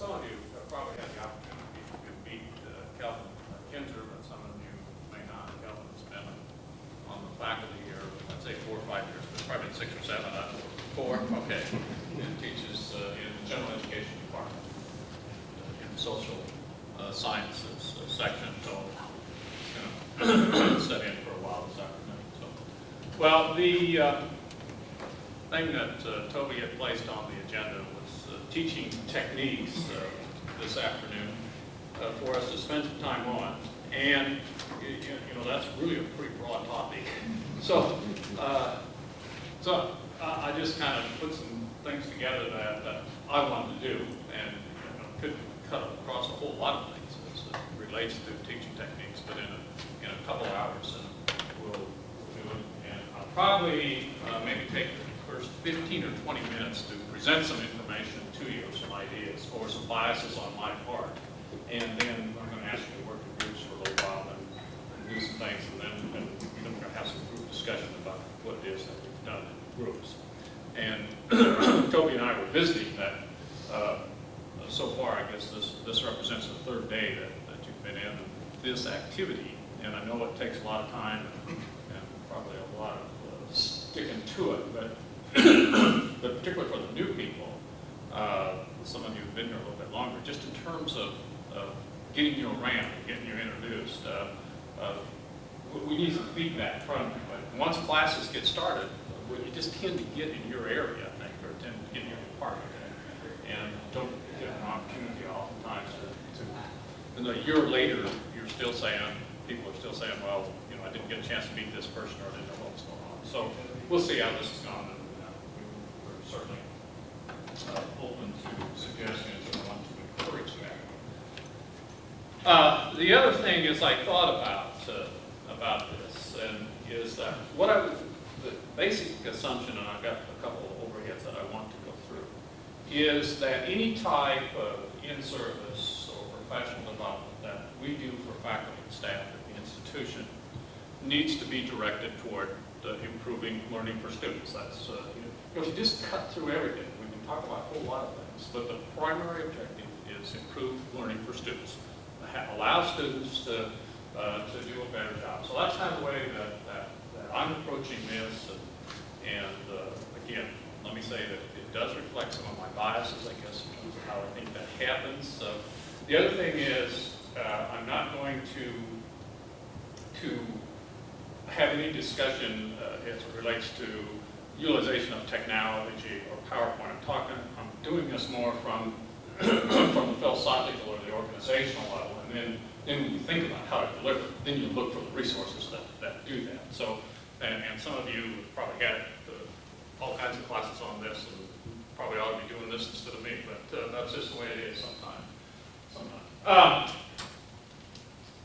some of you have probably had the opportunity to meet Kelvin Kinzer, but some of you may not. Kelvin's been on the faculty here, I'd say 4 or 5 years, but probably 6 or 7. 4, okay. And teaches in the general education department in the social sciences section. So it's going to set in for a while this afternoon. So, well, the thing that Toby had placed on the agenda was teaching techniques this afternoon for us to spend some time on. And, you know, that's really a pretty broad topic. So, I just kind of put some things together that I wanted to do, and couldn't cut across a whole lot of things as it relates to teaching techniques, but in a couple of hours, and we'll do it. And I'll probably maybe take the first 15 or 20 minutes to present some information to you, some ideas, or some biases on my part. And then I'm going to ask you to work in groups for a little while and do some things, and then we're going to have some group discussion about what it is that we've done in groups. And Toby and I were visiting that. So far, I guess this represents the 3rd day that you've been in this activity, and I know it takes a lot of time and probably a lot of sticking to it, but particularly for the new people, some of you have been here a little bit longer, just in terms of getting you around, getting you introduced. We need some feedback from you, but once classes get started, you just tend to get in your area, I think, or tend to get in your department, and don't get an opportunity oftentimes to even though a year later, you're still saying, people are still saying, well, you know, I didn't get a chance to meet this person, or I didn't know what was going on. So we'll see how this has gone, and we're certainly open to suggestions and want to encourage that. The other thing is I thought about this, and is that the basic assumption, and I've got a couple of overheads that I want to go through, is that any type of in-service or professional development that we do for faculty and staff at the institution needs to be directed toward improving learning for students. That's, if you just cut through everything, we can talk about a whole lot of things, but the primary objective is improve learning for students. Allow students to do a better job. So that's kind of the way that I'm approaching this, and again, let me say that it does reflect some of my biases, I guess, in terms of how I think that happens. The other thing is, I'm not going to have any discussion as it relates to utilization of technology or PowerPoint. I'm doing this more from the philosophical or the organizational level, and then when you think about how to deliver, then you look for the resources that do that. So, and some of you probably had all kinds of classes on this, and probably ought to be doing this instead of me, but that's just the way it is sometimes.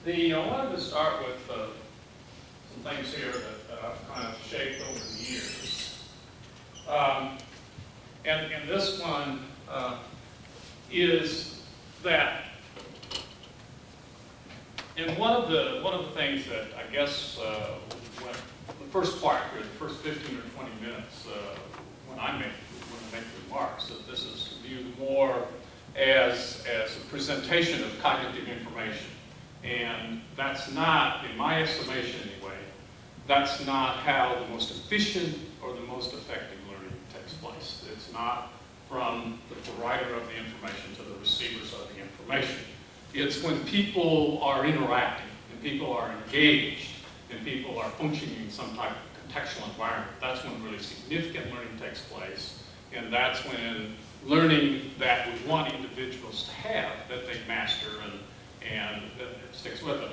I wanted to start with some things here that I've kind of shaped over the years. And this one is that, and one of the things that I guess when the first part here, the first 15 or 20 minutes, when I make remarks, that this is viewed more as a presentation of cognitive information. And that's not, in my estimation anyway, that's not how the most efficient or the most effective learning takes place. It's not from the provider of the information to the receivers of the information. It's when people are interacting, and people are engaged, and people are functioning in some type of contextual environment. That's when really significant learning takes place, and that's when learning that we want individuals to have, that they master and it sticks with them.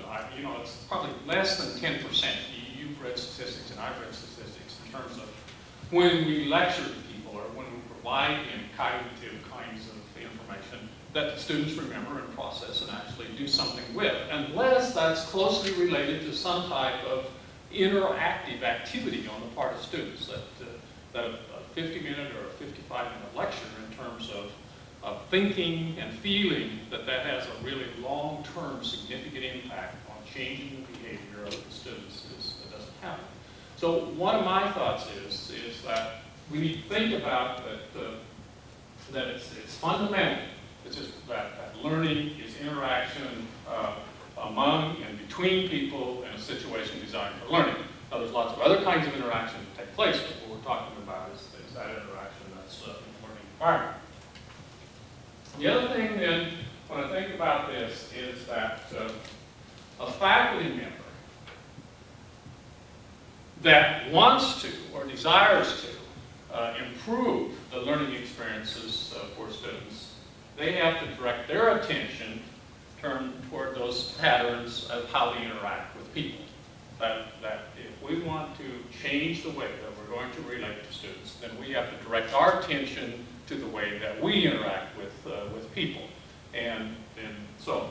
It's probably less than 10%. You've read statistics, and I've read statistics in terms of when we lecture to people or when we provide them cognitive kinds of information that the students remember and process and actually do something with, unless that's closely related to some type of interactive activity on the part of students, that a 50-minute or a 55-minute lecture in terms of thinking and feeling that has a really long-term significant impact on changing the behavior of the students it doesn't happen. So one of my thoughts is that we need to think about that it's fundamental It's just that learning is interaction among and between people in a situation designed for learning. Now, there's lots of other kinds of interaction that take place, but what we're talking about is that interaction that's in the learning environment. The other thing then, when I think about this, is that a faculty member that wants to or desires to improve the learning experiences for students, they have to direct their attention toward those patterns of how they interact with people. That if we want to change the way that we're going to relate to students, then we have to direct our attention to the way that we interact with people. And so,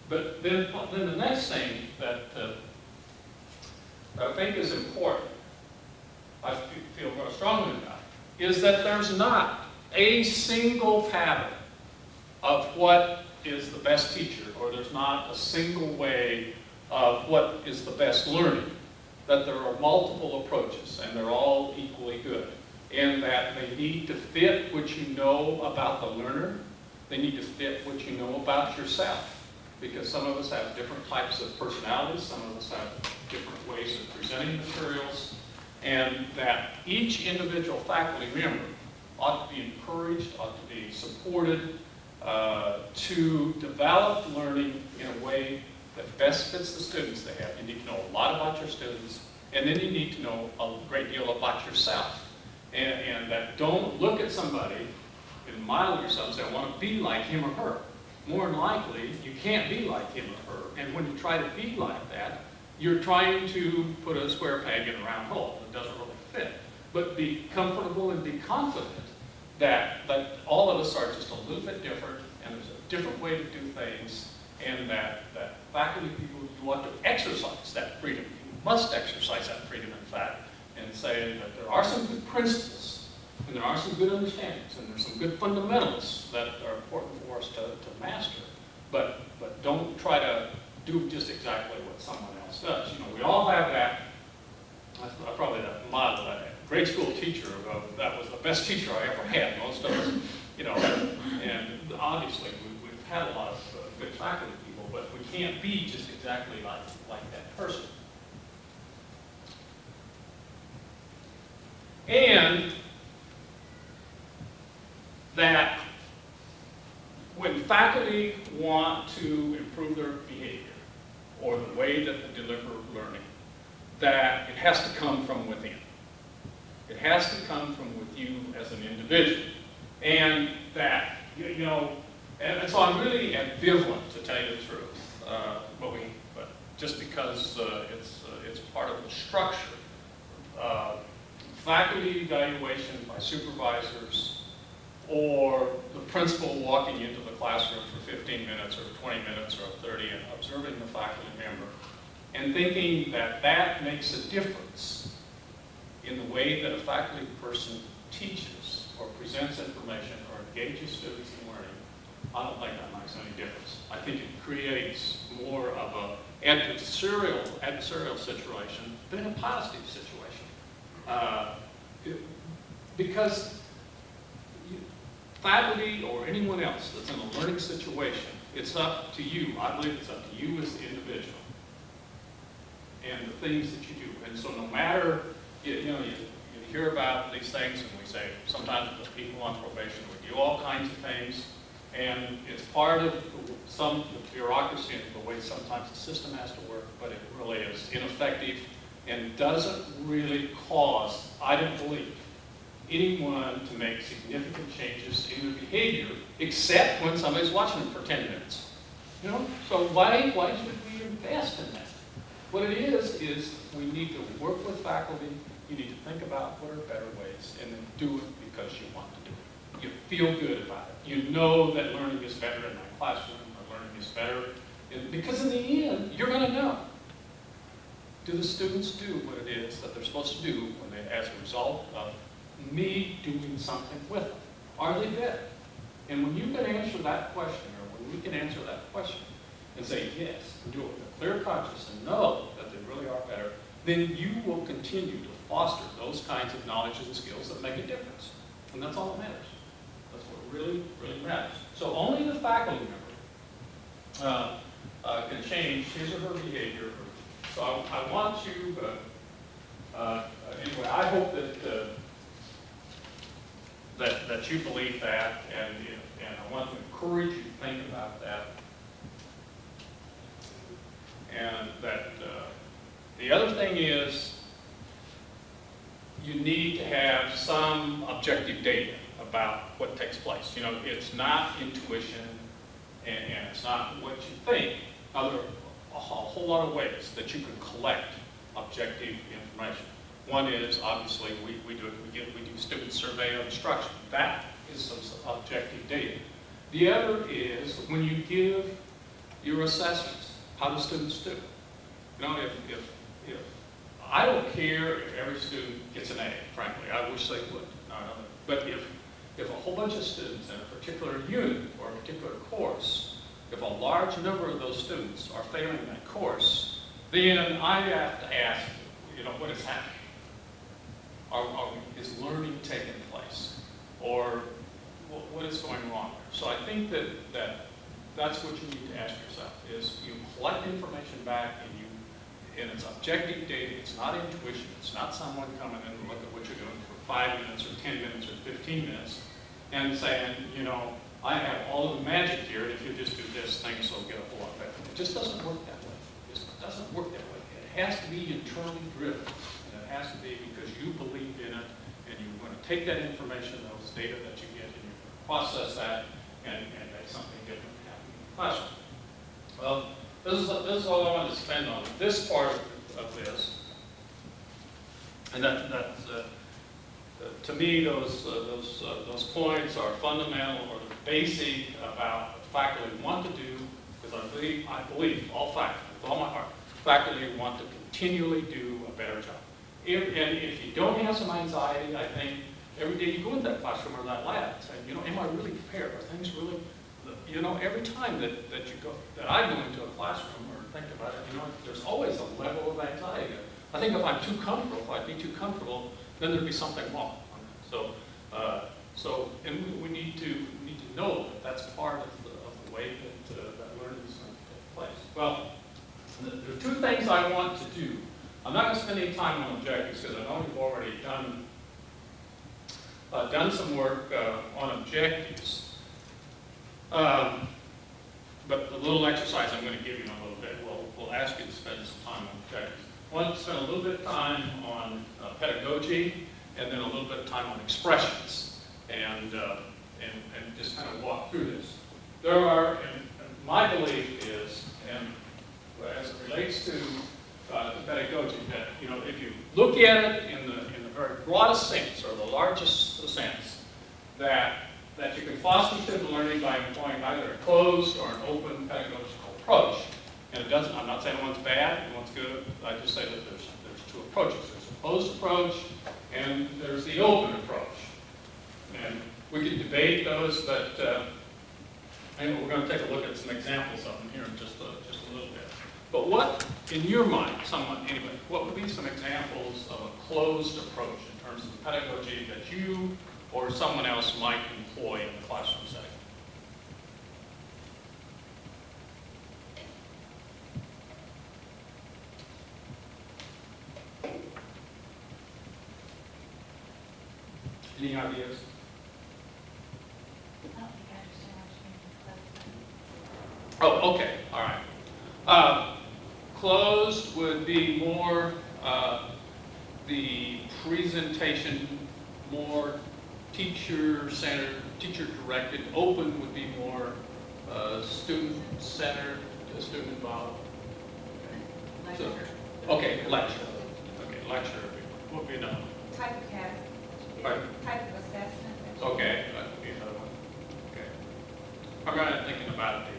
but then the next thing that I think is important, I feel very strongly about, is that there's not a single pattern of what is the best teacher, or there's not a single way of what is the best learning. That there are multiple approaches, and they're all equally good. And that they need to fit what you know about the learner. They need to fit what you know about yourself. Because some of us have different types of personalities, some of us have different ways of presenting materials, and that each individual faculty member ought to be encouraged, ought to be supported to develop learning in a way that best fits the students they have. You need to know a lot about your students, and then you need to know a great deal about yourself. And that don't look at somebody and model yourself and say, I want to be like him or her. More than likely, you can't be like him or her. And when you try to be like that, you're trying to put a square peg in a round hole that doesn't really fit. But be comfortable and be confident that all of us are just a little bit different, and there's a different way to do things, and that faculty people, you want to exercise that freedom. You must exercise that freedom, in fact, and say that there are some good principles, and there are some good understandings, and there's some good fundamentals that are important for us to master. But don't try to do just exactly what someone else does. You know, we all have that. I probably that model, that grade school teacher, that was the best teacher I ever had. Most of us, you know, and obviously we've had a lot of good faculty people, but we can't be just exactly like that person. And that when faculty want to improve their behavior or the way that they deliver learning, that it has to come from within. It has to come from with you as an individual. And that, you know, and so I'm really ambivalent, to tell you the truth, but just because it's part of the structure. Faculty evaluation by supervisors, or the principal walking into the classroom for 15 minutes or 20 minutes or 30 and observing the faculty member and thinking that that makes a difference in the way that a faculty person teaches or presents information or engages students in learning. I don't think that makes any difference. I think it creates more of an adversarial situation than a positive situation. Because faculty or anyone else that's in a learning situation, it's up to you. I believe it's up to you as the individual and the things that you do. And so no matter, you hear about these things, and we say sometimes with people on probation, we do all kinds of things, and it's part of some bureaucracy and the way sometimes the system has to work, but it really is ineffective and doesn't really cause, I don't believe, anyone to make significant changes in their behavior, except when somebody's watching them for 10 minutes. You know, so why should we invest in that? What it is we need to work with faculty. You need to think about what are better ways, and then do it because you want to do it. You feel good about it. You know that learning is better in that classroom, or learning is better, because in the end, you're going to know. Do the students do what it is that they're supposed to do as a result of me doing something with them? Are they better? And when you can answer that question, or when we can answer that question and say yes, and do it with a clear conscience and know that they really are better, then you will continue to foster those kinds of knowledge and skills that make a difference. And that's all that matters. That's what really, really matters. So only faculty member can change his or her behavior. So I want you, anyway, I hope that you believe that, and I want to encourage you to think about that. And that the other thing is, you need to have some objective data about what takes place. You know, it's not intuition, and it's not what you think. Now, there are a whole lot of ways that you can collect objective information. One is, obviously, we do student survey of instruction. That is some objective data. The other is when you give your assessments. How do students do? You know, if I don't care if every student gets an A, frankly. I wish they would. No. But if a whole bunch of students in a particular unit or a particular course, if a large number of those students are failing that course, then I have to ask, you know, what is happening? Is learning taking place? Or what is going wrong there? So I think that's what you need to ask yourself, is you collect information back and it's objective data, it's not intuition, it's not someone coming in and look at what you're doing for 5 minutes or 10 minutes or 15 minutes and saying, you know, I have all of the magic here, and if you just do this, things will get a whole lot better. It just doesn't work that way. It just doesn't work that way. It has to be internally driven, and it has to be because you believe in it, and you want to take that information, those data that you get, and you process that, and make something different happen in the classroom. Well, this is all I wanted to spend on this part of this, and to me, those points are fundamental or basic about what faculty want to do, because I believe all faculty, with all my heart, faculty want to continually do a better job. And if you don't have some anxiety, I think every day you go into that classroom or that lab, saying, you know, am I really prepared? Are things really? You know, every time that I go into a classroom or think about it, you know, there's always a level of anxiety. I think if I'm too comfortable, if I'd be too comfortable, then there'd be something wrong. And we need to know that that's part of the way that learning is going to take place. Well, there are two things I want to do. I'm not going to spend any time on objectives because I know you've already done some work on objectives. But the little exercise I'm going to give you in a little bit will ask you to spend some time on objectives. I want to spend a little bit of time on pedagogy, and then a little bit of time on expressions, and just kind of walk through this. There are, and my belief is, and as it relates to pedagogy, that, you know, if you look at it in the very broadest sense, or the largest sense, that you can foster student learning by employing either a closed or an open pedagogical approach. And it doesn't, I'm not saying one's bad and one's good. I just say that there's two approaches. There's a closed approach and there's the open approach. And we can debate those, but and we're going to take a look at some examples of them here in just a little bit. But what, in your mind, what would be some examples of a closed approach in terms of pedagogy that you or someone else might employ in the classroom setting? Any ideas? I don't think I understand what you mean. Oh, okay, all right. Closed would be more the presentation, more teacher-centered, teacher-directed. Open would be more student-centered, student-involved. Okay. So, okay, lecture. Okay, lecture would be another. Type of category. Pardon? Type of assessment. Okay, that would be another one. Okay. I'm kind of thinking about the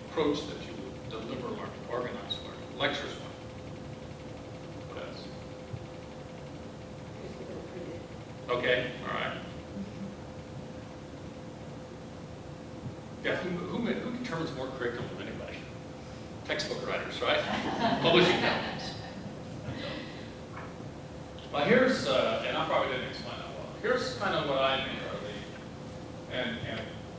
approach that you would deliver learning, organize learning. Lectures one. What else? Okay, all right. Yeah, who determines more curriculum than anybody? Textbook writers, right? Publishing companies. Well, here's, and I probably didn't explain that well. Here's kind of what I think are and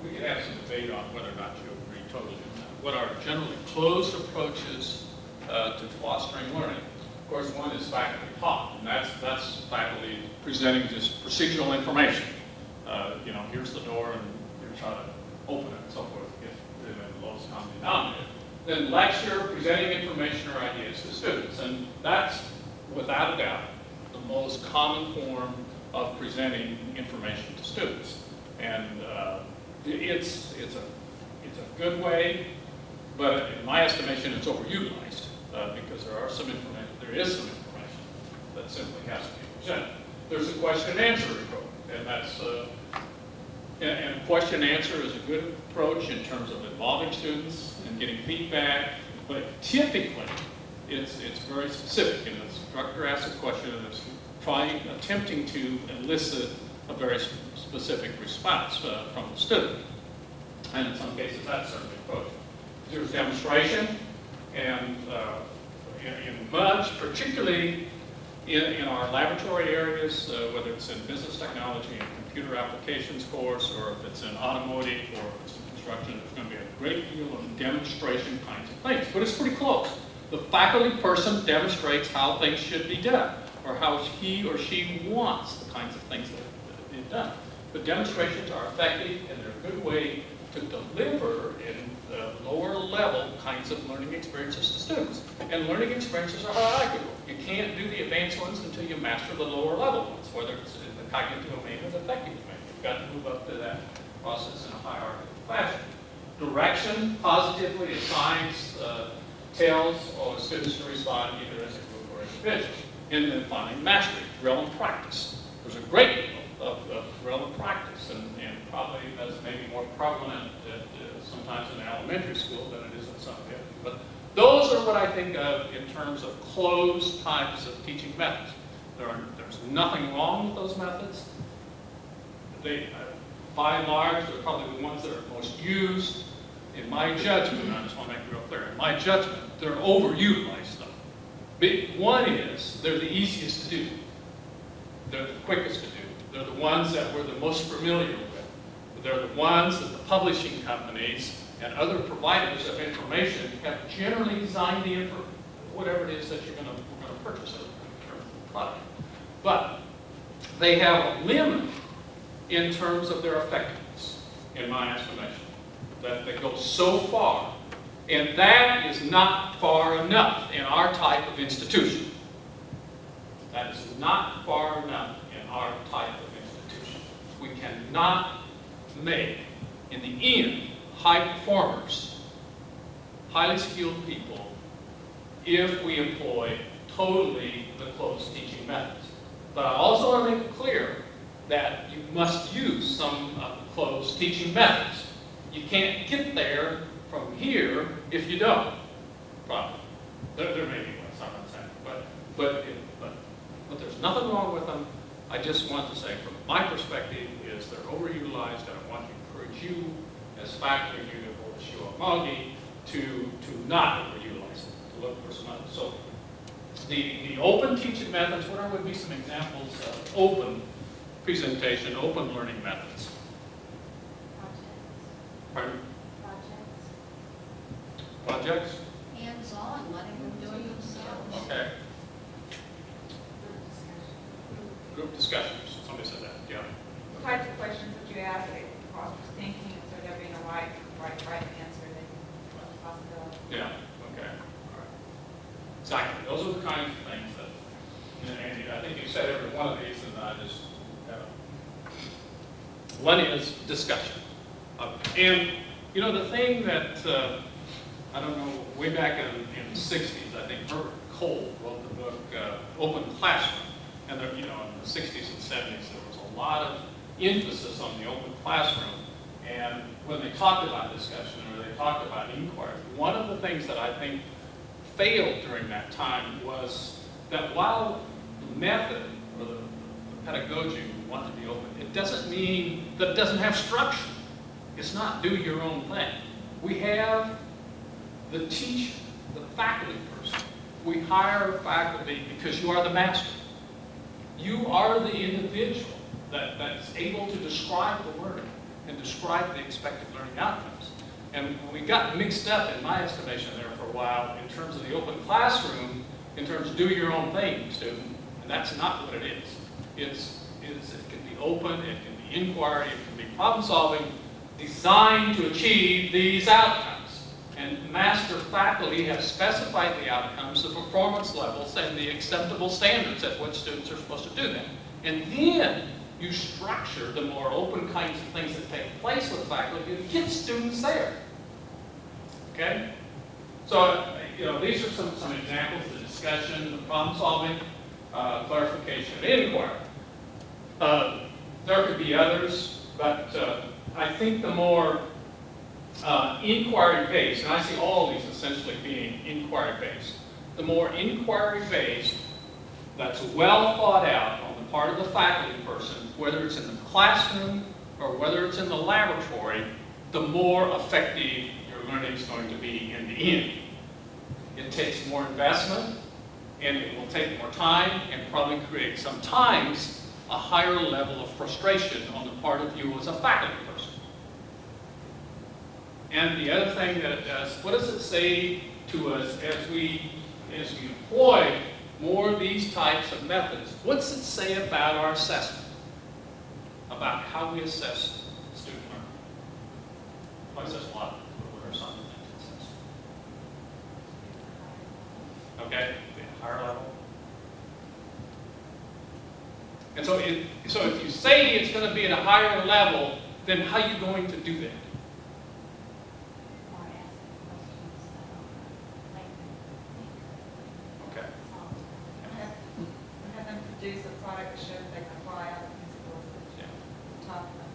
we could have some debate on whether or not you agree totally with that. What are generally closed approaches to fostering learning? Of course, one is faculty taught, and that's faculty presenting just procedural information. You know, here's the door, and here's how to open it, and so forth, get the lowest common denominator. Then lecture, presenting information or ideas to students, and that's, without a doubt, the most common form of presenting information to students. And it's a good way, but in my estimation, it's overutilized because there is some information that simply has to be presented. There's a question and answer approach, and that's and question and answer is a good approach in terms of involving students and getting feedback, but typically it's very specific, and the instructor asks a question and it's attempting to elicit a very specific response from the student. And in some cases, that's certainly the approach. There's demonstration, and in much, particularly in our laboratory areas, whether it's in business technology and computer applications course, or if it's in automotive, or if it's in construction, there's going to be a great deal of demonstration kinds of things. But it's pretty close. The faculty person demonstrates how things should be done, or how he or she wants the kinds of things that are done. But demonstrations are effective, and they're a good way to deliver in the lower level kinds of learning experiences to students. And learning experiences are hierarchical. You can't do the advanced ones until you master the lower level ones, whether it's in the cognitive domain or the affective domain. You've got to move up to that process in a hierarchical fashion. Direction positively assigns, tells all the students to respond either as a group or individually. And then finally, mastery, drill and practice. There's a great deal of drill and practice, and probably that's maybe more prevalent sometimes in elementary school than it is in some areas. But those are what I think of in terms of closed types of teaching methods. There's nothing wrong with those methods. They, by and large, they're probably the ones that are most used. In my judgment, I just want to make it real clear, in my judgment, they're overutilized though. One is, they're the easiest to do. They're the quickest to do. They're the ones that we're the most familiar with. They're the ones that the publishing companies and other providers of information have generally designed the whatever it is that we're going to purchase in terms of the product. But they have a limit in terms of their effectiveness, in my estimation, that they go so far, and that is not far enough in our type of institution. That is not far enough in our type of institution. We cannot make, in the end, high performers, highly skilled people, if we employ totally the closed teaching methods. But I also want to make it clear that you must use some of the closed teaching methods. You can't get there from here if you don't, probably. There may be one, I'm not saying, but there's nothing wrong with them. I just want to say, from my perspective, is they're overutilized, and I want to encourage you, as faculty here at OSU Okmulgee, to not overutilize them, to look for some others. So, the open teaching methods, what would be some examples of open presentation, open learning methods? Projects. Pardon? Projects. Projects? Hands-on, letting them do it themselves. Okay. Group discussions. Somebody said that. Yeah. What types of questions would you ask? Cross thinking, so there being a right answer, then what's the possibility? Yeah. Okay. All right. Exactly. Those are the kinds of things that, and I think you said every one of these, and I just one is discussion. And you know, the thing that I don't know, way back in the 60s, I think Herbert Cole wrote the book Open Classroom. And there, you know, in the 60s and 70s, there was a lot of emphasis on the open classroom. And when they talked about discussion, or they talked about inquiry, one of the things that I think failed during that time was that while the method or the pedagogy we want to be open, it doesn't mean that it doesn't have structure. It's not do your own thing. We have the teacher, the faculty person. We hire faculty because you are the master. You are the individual that's able to describe the learning and describe the expected learning outcomes. And we got mixed up, in my estimation, there for a while in terms of the open classroom, in terms of do your own thing, student, and that's not what it is. It can be open, it can be inquiry, it can be problem solving, designed to achieve these outcomes. And master faculty have specified the outcomes, the performance levels, and the acceptable standards at which students are supposed to do that. And then you structure the more open kinds of things that take place with faculty to get students there. Okay? So, these are some examples of the discussion, the problem solving, clarification, and inquiry. There could be others, but I think the more inquiry-based, and I see all these essentially being inquiry-based, the more inquiry-based that's well thought out on the part of the faculty person, whether it's in the classroom or whether it's in the laboratory, the more effective your learning is going to be in the end. It takes more investment, and it will take more time, and probably create sometimes a higher level of frustration on the part of you as a faculty person. And the other thing that it does, what does it say to us as we employ more of these types of methods? What's it say about our assessment? About how we assess student learning? Well, it says a lot, but what are some of the things it says? Okay, the higher level. And so if you say it's going to be at a higher level, then how are you going to do that? Okay. Have them produce a product that shows they can apply other principles that you taught them.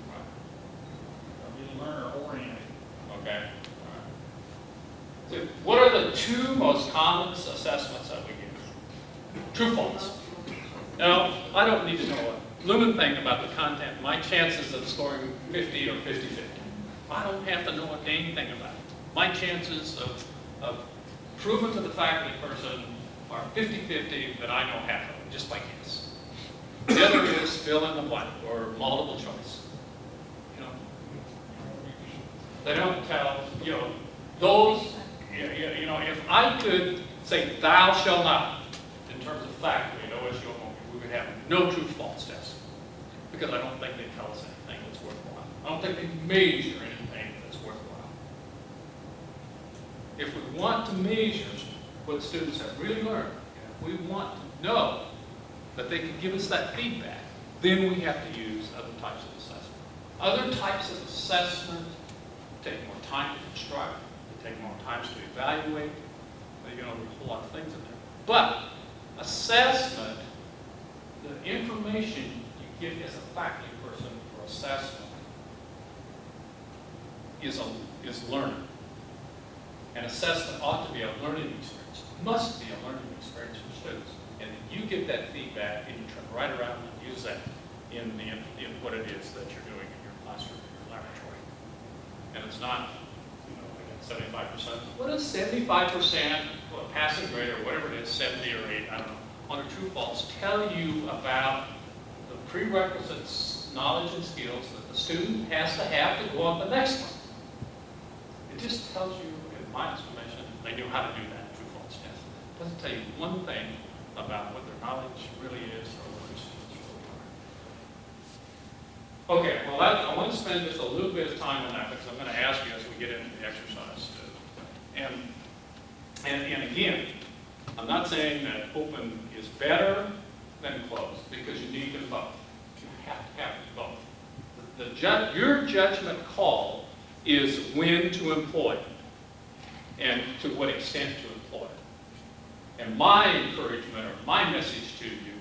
Right. Be learner oriented. Okay. All right. So what are the two most common assessments that we give? True, false. Now, I don't need to know a blooming thing about the content. My chances of scoring 50 or 50-50. I don't have to know a dang thing about it. My chances of proving to the faculty person are 50-50 that I know half of it, just by guess. The other is fill in the blank or multiple choice. They don't tell, those, if I could say thou shall not in terms of faculty at OSU Okmulgee, we would have no true false test, because I don't think they tell us anything that's worthwhile. I don't think they measure anything that's worthwhile. If we want to measure what students have really learned, if we want to know that they can give us that feedback, then we have to use other types of assessment. Other types of assessment take more time to construct, they take more time to evaluate. There's a whole lot of things in there. But assessment, the information you get as a faculty person for assessment is learning. And assessment ought to be a learning experience. It must be a learning experience for students. And you get that feedback and you turn right around and use that in what it is that you're doing in your classroom, in your laboratory. And it's not, 75%. What is 75%, passing grade or whatever it is, 70 or 80, I don't know, on a true false, tell you about the prerequisites, knowledge and skills that the student has to go on the next one. It just tells you, in my estimation, they knew how to do that true false test. It doesn't tell you one thing about what their knowledge really is or what their skills really are. Okay, well, I want to spend just a little bit of time on that because I'm going to ask you as we get into the exercise. And again, I'm not saying that open is better than closed because you need them both. You have to have both. Your judgment call is when to employ it and to what extent to employ it. And my encouragement or my message to you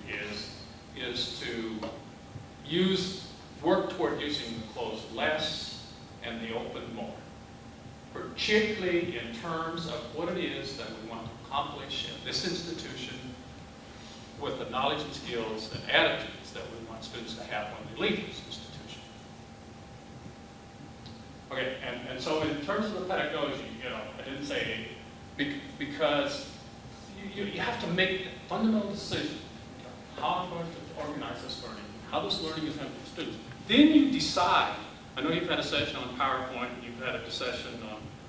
is to work toward using the closed less and the open more, particularly in terms of what it is that we want to accomplish in this institution with the knowledge and skills and attitudes that we want students to have when they leave this institution. Okay, and so in terms of the pedagogy, I didn't say because you have to make a fundamental decision how I'm going to organize this learning, how this learning is going to be students. Then you decide, I know you've had a session on PowerPoint, you've had a session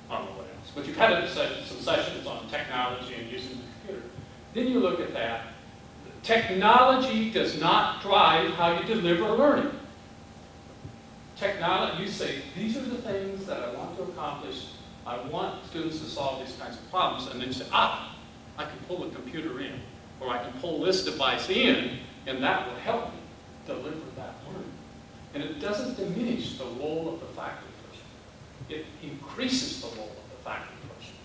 on what else, but you've had some sessions on technology and using the computer. Then you look at that. Technology does not drive how you deliver learning. Technology, you say, these are the things that I want to accomplish. I want students to solve these kinds of problems. And then you say, I can pull the computer in, or I can pull this device in, and that will help me deliver that learning. And it doesn't diminish the role of the faculty person. It increases the role of the faculty person.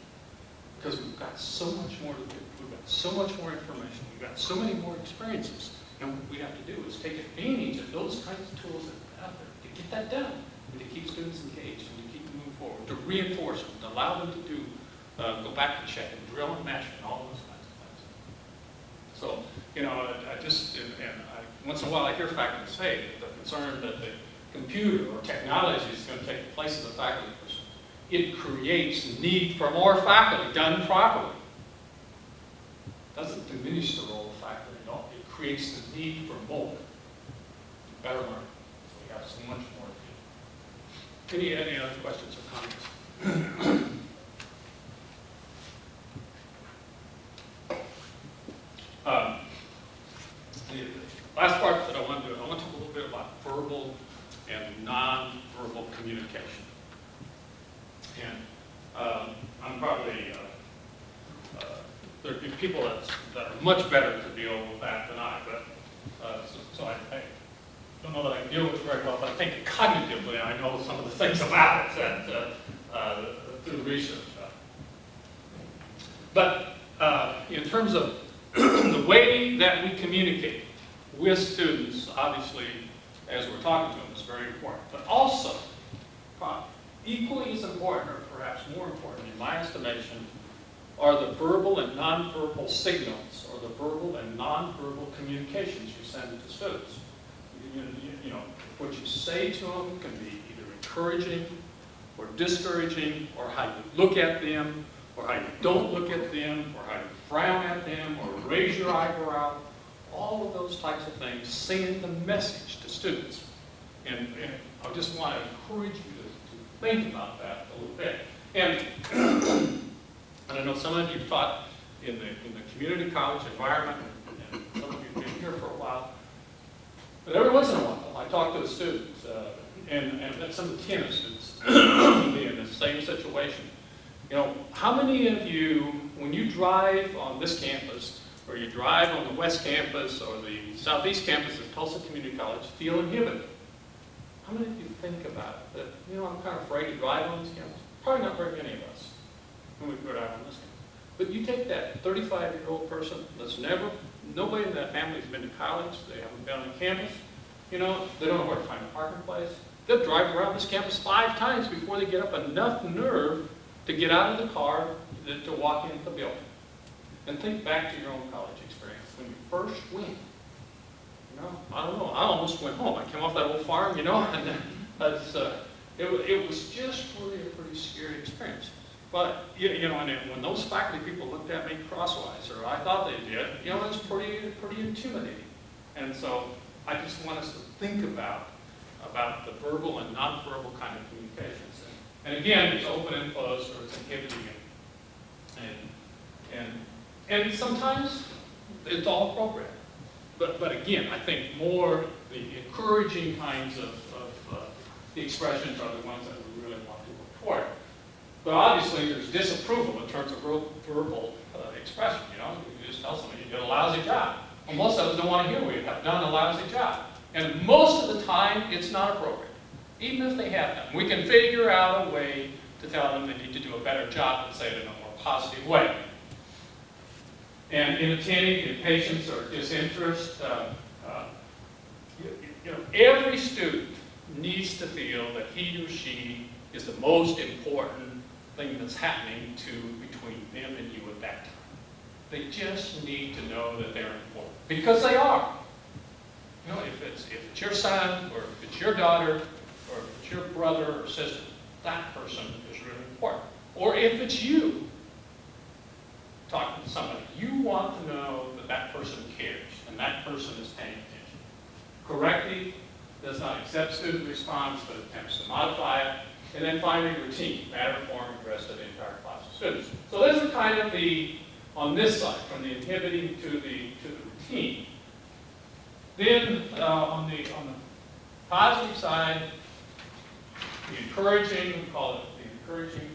Because we've got so much more to do. We've got so much more information. We've got so many more experiences. And what we have to do is take advantage of those kinds of tools that are out there to get that done, and to keep students engaged, and to keep moving forward, to reinforce them, to allow them to do, go back and check, and drill and mesh, and all those kinds of things. So, you know, once in a while I hear faculty say that they're concerned that the computer or technology is going to take the place of the faculty person. It creates need for more faculty done properly. It doesn't diminish the role of faculty at all. It creates the need for more, better learning. So we have so much more to do. Any other questions or comments? The last part that I want to do, I want to talk a little bit about verbal and non-verbal communication. And I'm probably, there are people that are much better to deal with that than I, but so I don't know that I can deal with it very well, but I think cognitively I know some of the things about it that, through research. But in terms of the way that we communicate with students, obviously, as we're talking to them, is very important. But also, equally as important, or perhaps more important in my estimation, are the verbal and nonverbal signals, or the verbal and nonverbal communications you send to students. You know, what you say to them can be either encouraging or discouraging, or how you look at them, or how you don't look at them, or how you frown at them, or raise your eyebrow. All of those types of things send the message to students. And I just want to encourage you to think about that a little bit. And I know some of you have taught in the community college environment, and some of you have been here for a while. But every once in a while, I talk to the students, and some of the TNA students be in the same situation. You know, how many of you, when you drive on this campus, or you drive on the West Campus or the Southeast Campus of Tulsa Community College, feel inhibited? How many of you think about it? That, you know, I'm kind of afraid to drive on this campus? Probably not very many of us when we drive on this campus. But you take that 35-year-old person that's nobody in that family has been to college, they haven't been on campus, you know, they don't know where to find a parking place. They'll drive around this campus 5 times before they get up enough nerve to get out of the car to walk into the building. And think back to your own college experience. When you first went, you know, I don't know, I almost went home. I came off that old farm, you know, and it was just really a pretty scary experience. But, you know, and when those faculty people looked at me crosswise, or I thought they did, you know, it was pretty intimidating. And so I just want us to think about the verbal and nonverbal kind of communications. And again, it's open and closed, or it's inhibiting. And sometimes it's all appropriate. But again, I think more the encouraging kinds of the expressions are the ones that we really want to look for. But obviously, there's disapproval in terms of verbal expression. You know, you just tell somebody you did a lousy job. Well, most of us don't want to hear we have done a lousy job. And most of the time, it's not appropriate, even if they have done. We can figure out a way to tell them they need to do a better job and say it in a more positive way. And inattentive, impatience, or disinterest, you know, every student needs to feel that he or she is the most important thing that's happening between them and you at that time. They just need to know that they're important, because they are. You know, if it's your son, or if it's your daughter, or if it's your brother or sister, that person is really important. Or if it's you talking to somebody, you want to know that that person cares and that person is paying attention. Corrective, does not accept student response, but attempts to modify it. And then finally, routine, matter, form, address to the entire class of students. So those are kind of the, on this side, from the inhibiting to the routine. Then on the positive side, the encouraging, we call it the encouraging.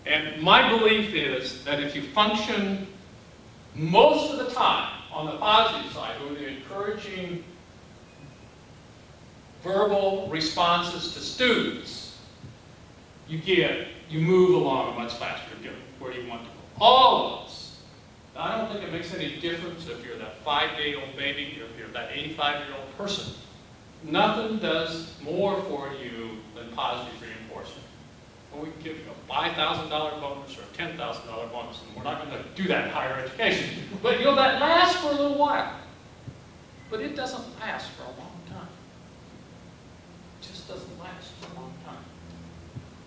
And my belief is that if you function most of the time on the positive side, or the encouraging verbal responses to students, you move along much faster, get where you want to go. All of us. I don't think it makes any difference if you're that 5-day-old baby or if you're that 85-year-old person. Nothing does more for you than positive reinforcement. Well, we can give you a $5,000 bonus or a $10,000 bonus, and we're not going to do that in higher education. But that lasts for a little while. But it doesn't last for a long time. It just doesn't last for a long time.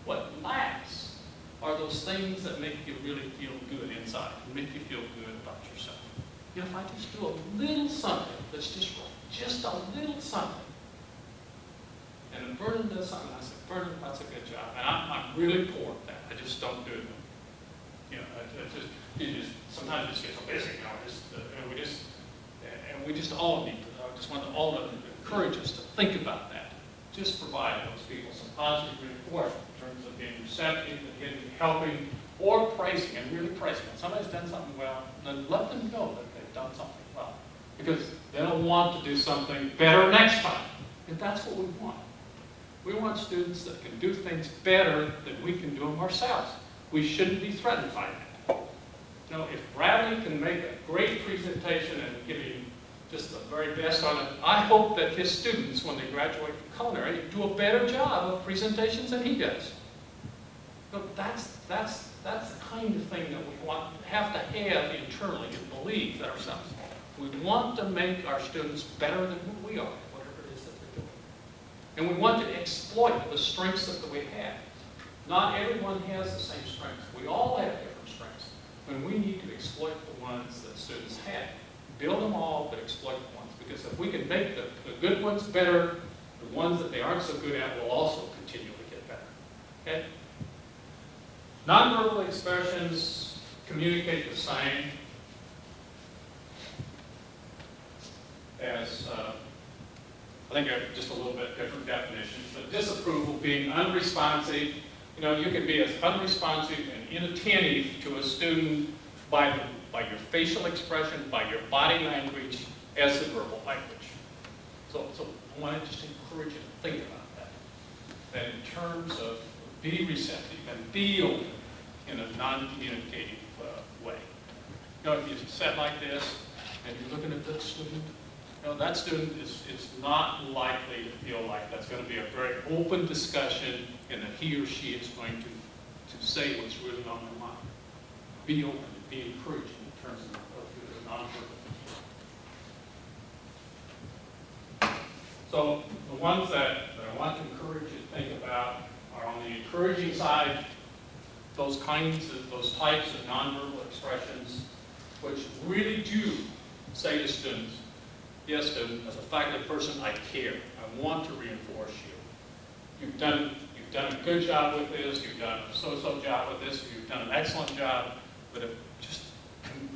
What lasts are those things that make you really feel good inside, and make you feel good about yourself. If I just do a little something that's just a little something, and then Vernon does something, I said, Vernon, that's a good job. And I'm really poor at that. I just don't do it. Sometimes it just gets so busy, and we just all need to, I just want to all to encourage us to think about that. Just provide those people some positive reinforcement in terms of being receptive and helping or praising, and really praising. When somebody's done something well, then let them know that they've done something well. Because they'll want to do something better next time. And that's what we want. We want students that can do things better than we can do them ourselves. We shouldn't be threatened by that. If Bradley can make a great presentation and give you just the very best on it, I hope that his students, when they graduate from culinary, do a better job of presentations than he does. That's the kind of thing that we have to have internally and believe in ourselves. We want to make our students better than who we are, whatever it is that they're doing. And we want to exploit the strengths that we have. Not everyone has the same strengths. We all have different strengths. And we need to exploit the ones that students have. Build them all, but exploit the ones. Because if we can make the good ones better, the ones that they aren't so good at will also continually get better. Okay? Nonverbal expressions communicate the same as, I think just a little bit different definitions, but disapproval being unresponsive. You can be as unresponsive and inattentive to a student by your facial expression, by your body language, as the verbal language. So I want to just encourage you to think about that. That in terms of be receptive and be open in a non-communicative way. If you sit like this and you're looking at that student, that student is not likely to feel like that's going to be a very open discussion and that he or she is going to say what's really on their mind. Be open, be encouraging in terms of the nonverbal. So the ones that I want to encourage you to think about are on the encouraging side, those types of nonverbal expressions which really do say to students, yes, student, as a faculty person, I care. I want to reinforce you. You've done a good job with this, you've done a so-so job with this, you've done an excellent job, but just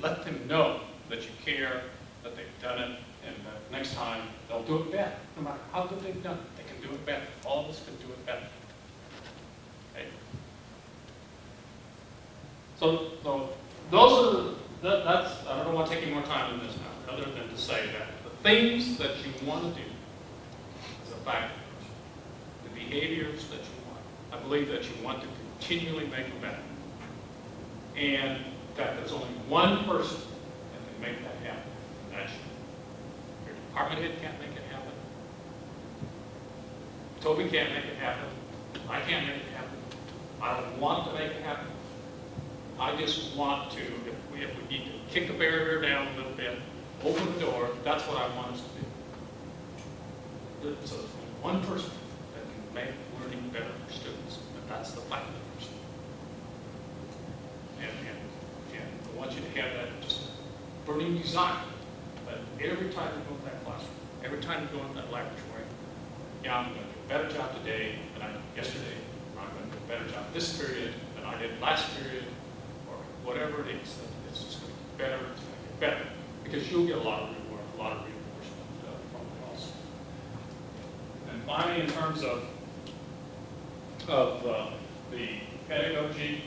let them know that you care, that they've done it, and that next time they'll do it better. No matter how good they've done it, they can do it better. All of us can do it better. Okay? So those are that's, I don't want to take any more time on this now, other than to say that the things that you want to do as a faculty person, the behaviors that you want, I believe that you want to continually make them better. And that there's only one person that can make that happen. That's you. Your department head can't make it happen. Toby can't make it happen. I can't make it happen. I don't want to make it happen. I just want to, if we need to kick the barrier down a little bit, open the door, that's what I want us to do. So there's only one person that can make learning better for students, and that's the faculty person. And I want you to have that just burning desire that every time you go to that classroom, Every time you go in that laboratory, yeah, I'm going to do a better job today than I did yesterday, or I'm going to do a better job this period than I did last period, or whatever it is. It's just going to get better, it's going to get better, because you'll get a lot of reward, a lot of reinforcement from it also. And finally, in terms of the pedagogy,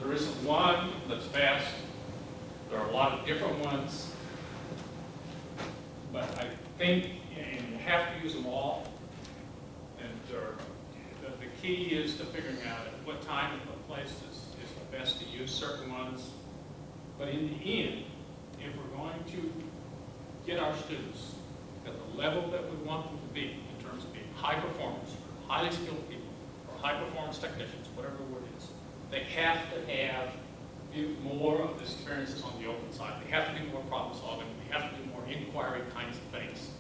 there isn't one that's best. There are a lot of different ones, but I think you have to use them all. And the key is to figuring out at what time and what place is the best to use certain ones. But in the end, if we're going to get our students at the level that we want them to be in terms of being high performers, highly skilled people, or high performance technicians, whatever the word is, they have to have more of the experiences on the open side. They have to do more problem solving. They have to do more inquiry kinds of things,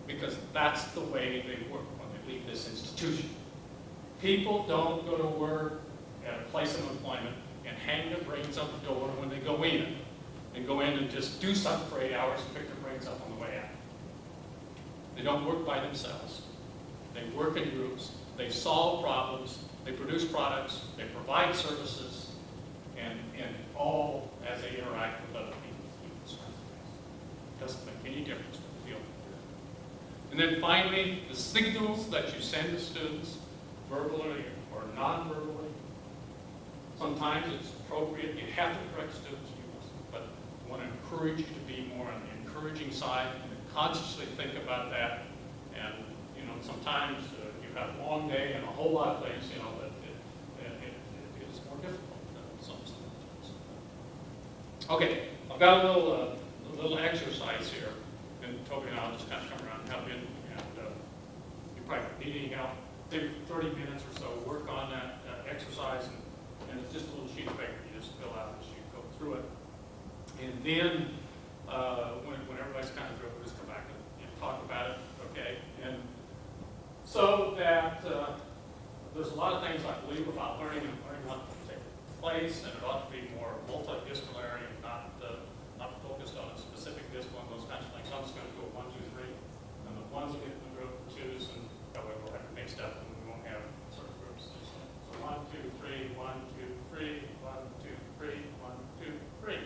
because that's the way they work when they leave this institution. People don't go to work at a place of employment and hang their brains out the door when they go in, and go in and just do something for 8 hours and pick their brains up on the way out. They don't work by themselves. They work in groups. They solve problems. They produce products. They provide services. And all as they interact with other people. It doesn't make any difference what the field is. And then finally, the signals that you send to students, verbally or non-verbally, sometimes it's appropriate. You have to correct students, but I want to encourage you to be more on the encouraging side and consciously think about that. And sometimes you have a long day and a whole lot of things, that it is more difficult. Okay, I've got a little exercise here, and Toby and I'll just kind of come around and help you, and you probably need any help. Take 30 minutes or so, work on that exercise, and it's just a little sheet of paper you just fill out as you go through it. And then, when everybody's kind of through it, we'll just come back and talk about it, okay? And so that there's a lot of things I believe about learning and learning how to take place, and it ought to be more multidisciplinary and not focused on a specific discipline, those kinds of things. I'm just going to go 1, 2, 3, and the ones will get in the group, 2s, and that way we'll have it mixed up and we won't have certain groups. So 1, 2, 3, 1, 2, 3, 1, 2, 3, 1, 2, 3.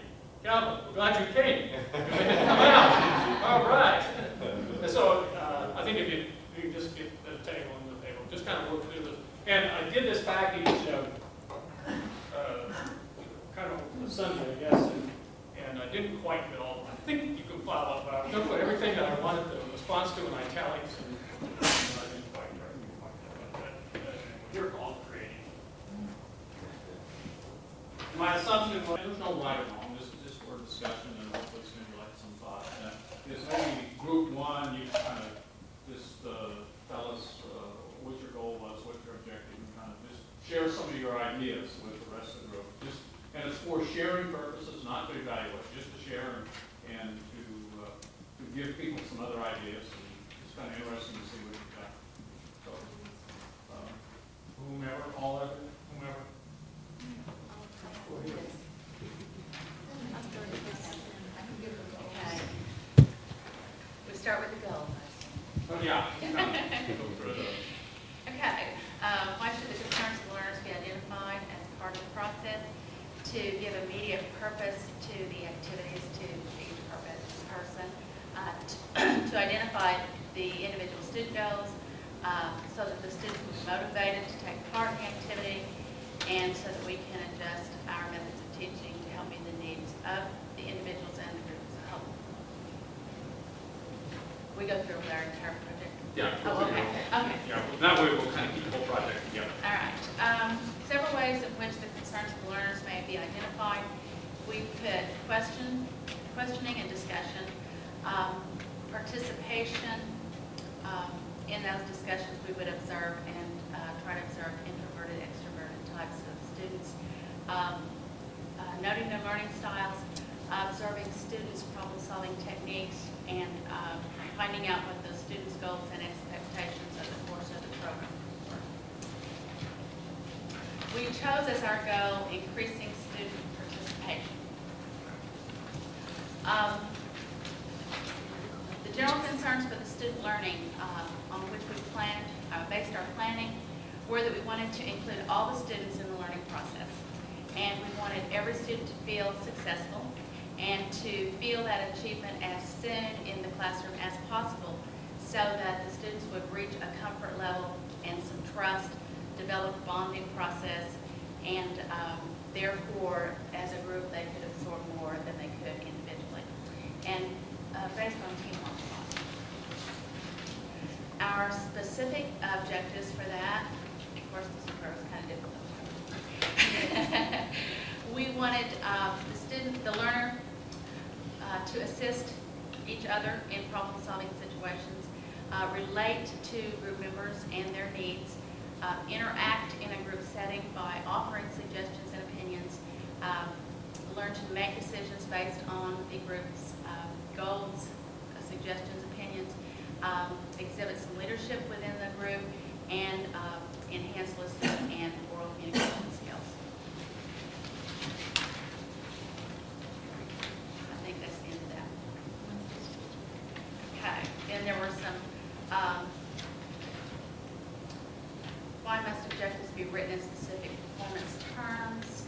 Calvin, we're glad you came. Come out. All right. And so I think if you can just get the table and the table, just kind of work through this. And I did this package kind of Sunday, I guess, and I didn't quite fit all. I think you can follow up, but I'm going to put everything that I wanted the response to in italics, and I didn't quite but you're called creative. My assumption was there's no right or wrong. This is just for discussion and hopefully stimulate some thought. Is maybe group 1, you kind of just tell us what your goal was, what your objective, and kind of just share some of your ideas with the rest of the group. And it's for sharing purposes, not to evaluate, just to share and to give people some other ideas. And it's kind of interesting to see what you've got. So, whomever, all of it, whomever. Okay. We start with the goal. Oh, yeah. Go through those. Okay. Why should the concerns of learners be identified as part of the process? To give immediate purpose to the activities to each person, to identify the individual student goals so that the students will be motivated to take part in the activity, and so that we can adjust our methods of teaching to help meet the needs of the individuals and the group as a whole. We go through with our entire project. Yeah. Oh, okay. Okay. Yeah. That way we'll kind of keep the whole project together. All right. Several ways in which the concerns of learners may be identified. We put questioning and discussion, participation. In those discussions, we would observe and try to observe introverted, extroverted types of students, noting their learning styles, observing students' problem-solving techniques, and finding out what the students' goals and expectations of the course of the program. We chose as our goal increasing student participation. The general concerns for the student learning on which we planned, based our planning, were that we wanted to include all the students in the learning process. And we wanted every student to feel successful and to feel that achievement as soon in the classroom as possible, so that the students would reach a comfort level and some trust, develop a bonding process, and therefore, as a group, they could absorb more than they could individually. And based on teamwork. Our specific objectives for that, of course, this is where it was kind of difficult. We wanted the learner to assist each other in problem-solving situations, relate to group members and their needs, interact in a group setting by offering suggestions and opinions, learn to make decisions based on the group's goals, suggestions, opinions, exhibit some leadership within the group, and enhance listening and oral communication skills. I think that's the end of that. Okay, then there were some, why must objectives be written in specific performance terms?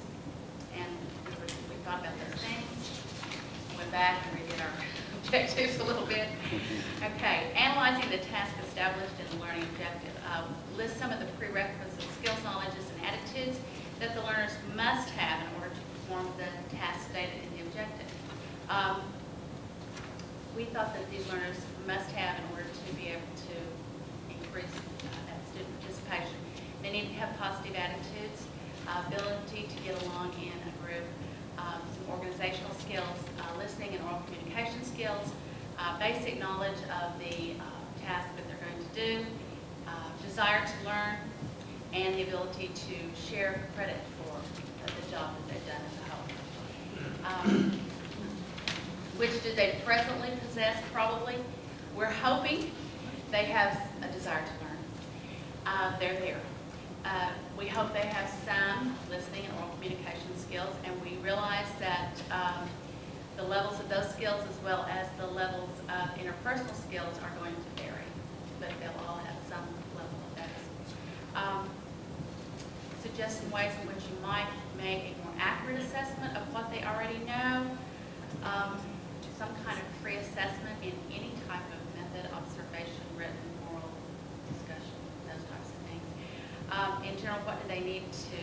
And we thought about those things. Went back and redid our objectives a little bit. Okay, analyzing the task established in the learning objective. List some of the prerequisites, skills, knowledges, and attitudes that the learners must have in order to perform the task stated in the objective. We thought that these learners must have in order to be able to increase that student participation. They need to have positive attitudes, ability to get along in a group, some organizational skills, listening and oral communication skills, basic knowledge of the task that they're going to do, desire to learn, and the ability to share credit for the job that they've done as a whole. Which do they presently possess? Probably. We're hoping they have a desire to learn. They're there. We hope they have some listening and oral communication skills, and we realize that the levels of those skills as well as the levels of interpersonal skills are going to vary, but they'll all have some level of those. Suggest some ways in which you might make a more accurate assessment of what they already know. Some kind of pre-assessment in any type of method, observation, written, oral, discussion, those types of things. In general, what do they need to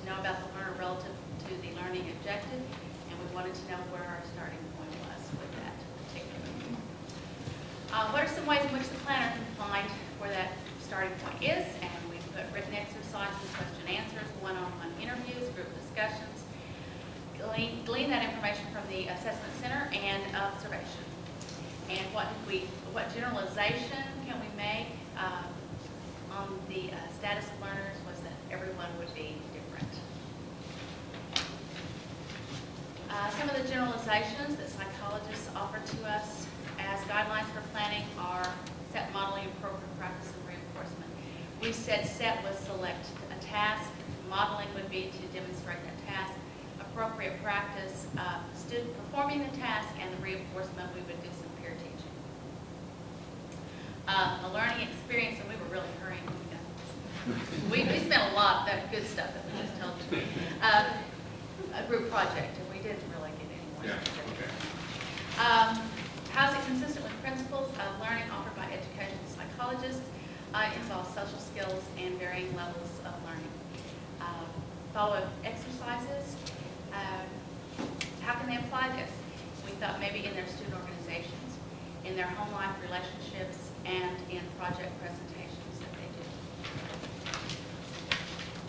know about the learner relative to the learning objective? And we wanted to know where our starting point was with that particular. What are some ways in which the planner can find where that starting point is? And we put written exercises, question answers, one-on-one interviews, group discussions. Glean that information from the assessment center and observation. And what generalization can we make on the status of learners was that everyone would be different. Some of the generalizations that psychologists offer to us as guidelines for planning are set, modeling, appropriate practice, and reinforcement. We said set was select a task, modeling would be to demonstrate that task, appropriate practice, student performing the task, and the reinforcement, we would do some peer teaching. A learning experience, and we were really hurrying. We spent a lot of that good stuff that we just told you. A group project, and we didn't really get any more specific. How is it consistent with principles of learning offered by educational psychologists? Involves social skills and varying levels of learning. Follow-up exercises. How can they apply this? We thought maybe in their student organizations, in their home life relationships, and in project presentations that they do.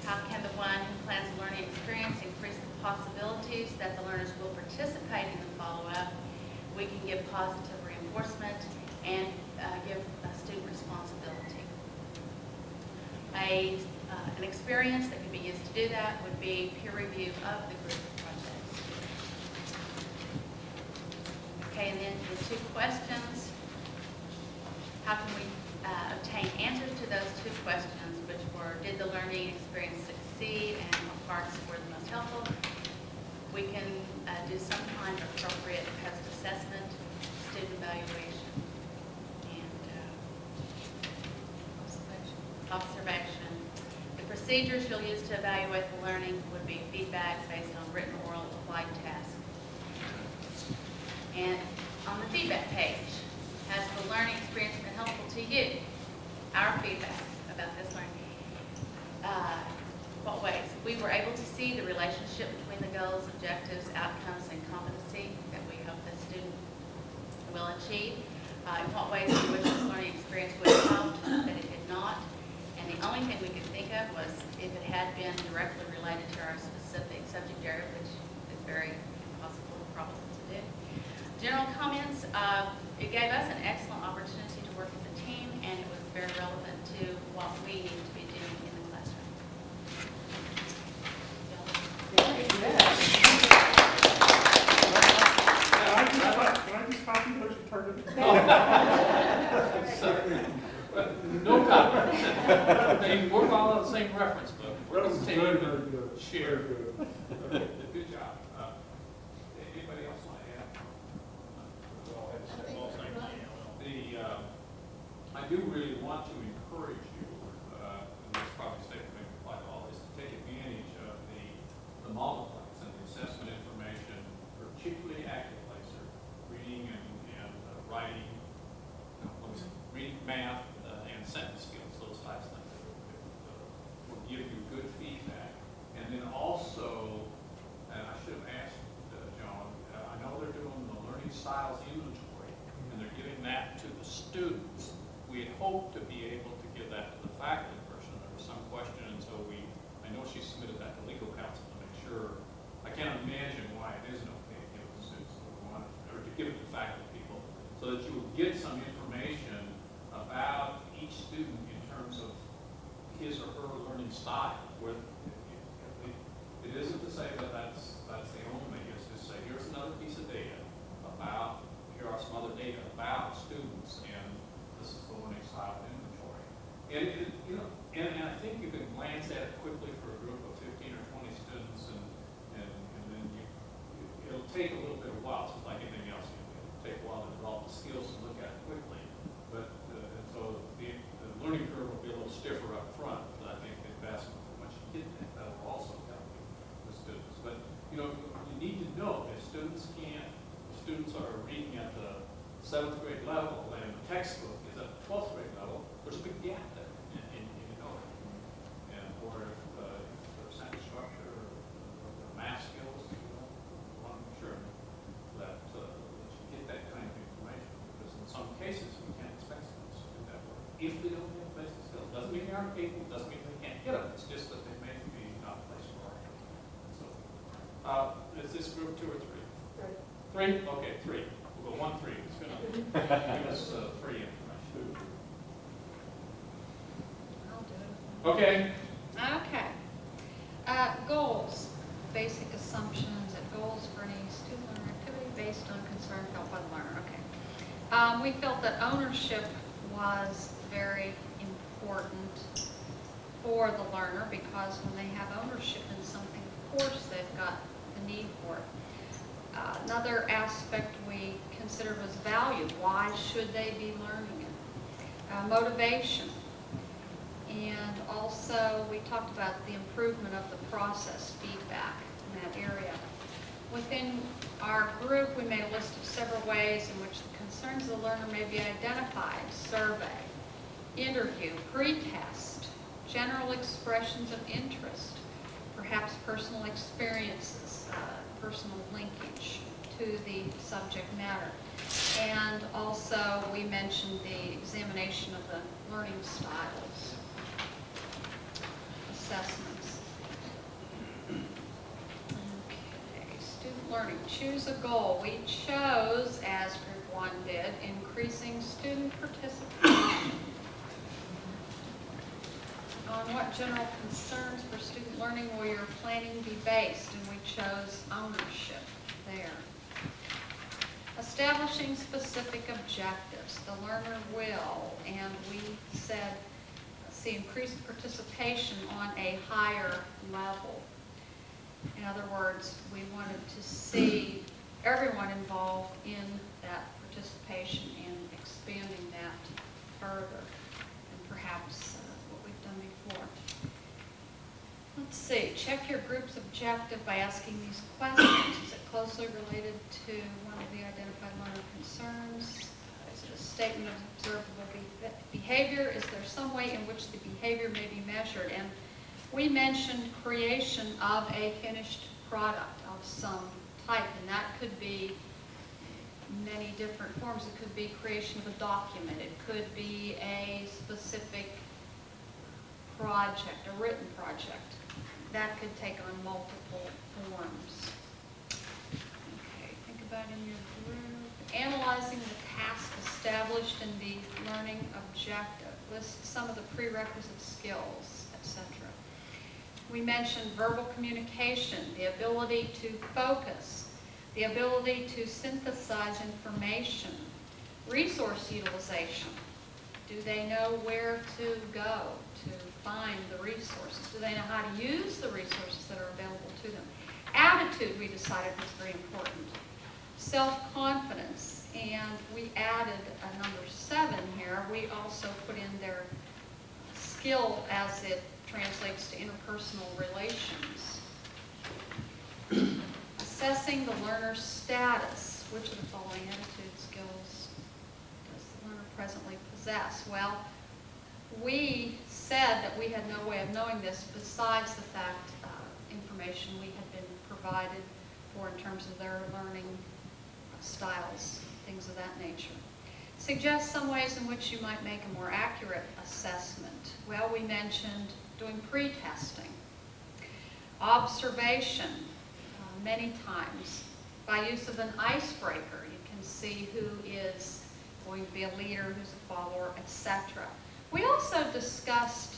How can the one who plans a learning experience increase the possibilities that the learners will participate in the follow-up? We can give positive reinforcement and give a student responsibility. An experience that could be used to do that would be peer review of the group projects. Okay, and then the two questions. How can we obtain answers to those two questions, which were, did the learning experience succeed and what parts were the most helpful? We can do some kind of appropriate post-assessment, student evaluation, and observation. The procedures you'll use to evaluate the learning would be feedback based on written, oral, applied tasks. And on the feedback page, has the learning experience been helpful to you? Our feedback about this learning. What ways? We were able to see the relationship between the goals, objectives, outcomes, and competency that we hope the student will achieve. In what ways do you wish this learning experience would have helped that it did not? And the only thing we could think of was if it had been directly related to our specific subject area, which is very impossible probably to do. General comments, it gave us an excellent opportunity to work as a team, and it was very relevant to what we need to be doing in the classroom. Can I just copy those you turned in? No comment. They work all on the same reference book. That was Take very, it, very good. Share. Very good. Good job. Anybody else want to add? I do really want to encourage you, and this probably statement may apply to all, is to take advantage of the multiplex and the assessment information, particularly active placer, reading and writing, reading, math, and sentence skills, those types of things that will give you good feedback. And then also, and I should have asked John, I know they're doing the learning styles inventory, and they're giving that to the students. We had hoped to be able to give that to the faculty person. There was some question, and so I know she submitted that to legal counsel to make sure. I can't imagine why it isn't okay to give it to students, or to give it to faculty people, so that you will get some information about each student in terms of his or her learning style. Where it isn't to say that that's the only, it's to say here's another piece of data about, here are some other data about students, and this is the learning style inventory. And and I think you can glance at it quickly for a group of 15 or 20 students, and then it'll take a little bit of a while. It's like anything else, it'll take a while to develop the skills to look at it quickly. But and so the learning curve will be a little stiffer up front. But I think the investment, once you get that will also help you with students. But you need to know that students are reading at the 7th grade level, and the textbook is at the 12th grade level. There's a big gap there, and you know it. And or if their sentence structure or the math skills, you want to make sure that you get that kind of information, because in some cases we can't expect students to do that work if they don't have basic skills. Doesn't mean they aren't capable. Doesn't mean they can't get them. It's just that they may be not placed for it. So, is this group 2 or 3? 3? Okay, 3. We'll go 1, 3. It's going to give us free information. I'll do it. Okay. Okay. Goals, basic assumptions and goals for any student learner activity based on concern felt by the learner. Okay. We felt that ownership was very important for the learner, because when they have ownership in something, of course they've got the need for it. Another aspect we considered was value. Why should they be learning it? Motivation. And also we talked about the improvement of the process, feedback in that area. Within our group, we made a list of several ways in which the concerns of the learner may be identified: survey, interview, pre-test, general expressions of interest, perhaps personal experiences, personal linkage to the subject matter. And also we mentioned the examination of the learning styles, assessments. Okay, student learning, choose a goal. We chose, as group 1 did, increasing student participation. On what general concerns for student learning will your planning be based? And we chose ownership there. Establishing specific objectives. The learner will, and we said, see increased participation on a higher level. In other words, we wanted to see everyone involved in that participation and expanding that further and perhaps what we've done before. Let's see, check your group's objective by asking these questions. Is it closely related to one of the identified learner concerns? Is it a statement of observable behavior? Is there some way in which the behavior may be measured? And we mentioned creation of a finished product of some type, and that could be many different forms. It could be creation of a document. It could be a specific project, a written project. That could take on multiple forms. Okay, think about in your group. Analyzing the task established in the learning objective. List some of the prerequisite skills, etc. We mentioned verbal communication, the ability to focus, the ability to synthesize information, resource utilization. Do they know where to go to find the resources? Do they know how to use the resources that are available to them? Attitude, we decided, was very important. Self-confidence, and we added a number 7 here. We also put in their skill as it translates to interpersonal relations. Assessing the learner's status. Which of the following attitude skills does the learner presently possess? Well, we said that we had no way of knowing this besides the fact information we had been provided for in terms of their learning styles, things of that nature. Suggest some ways in which you might make a more accurate assessment. Well, we mentioned doing pre-testing. Observation, many times. By use of an icebreaker, you can see who is going to be a leader, who's a follower, etc. We also discussed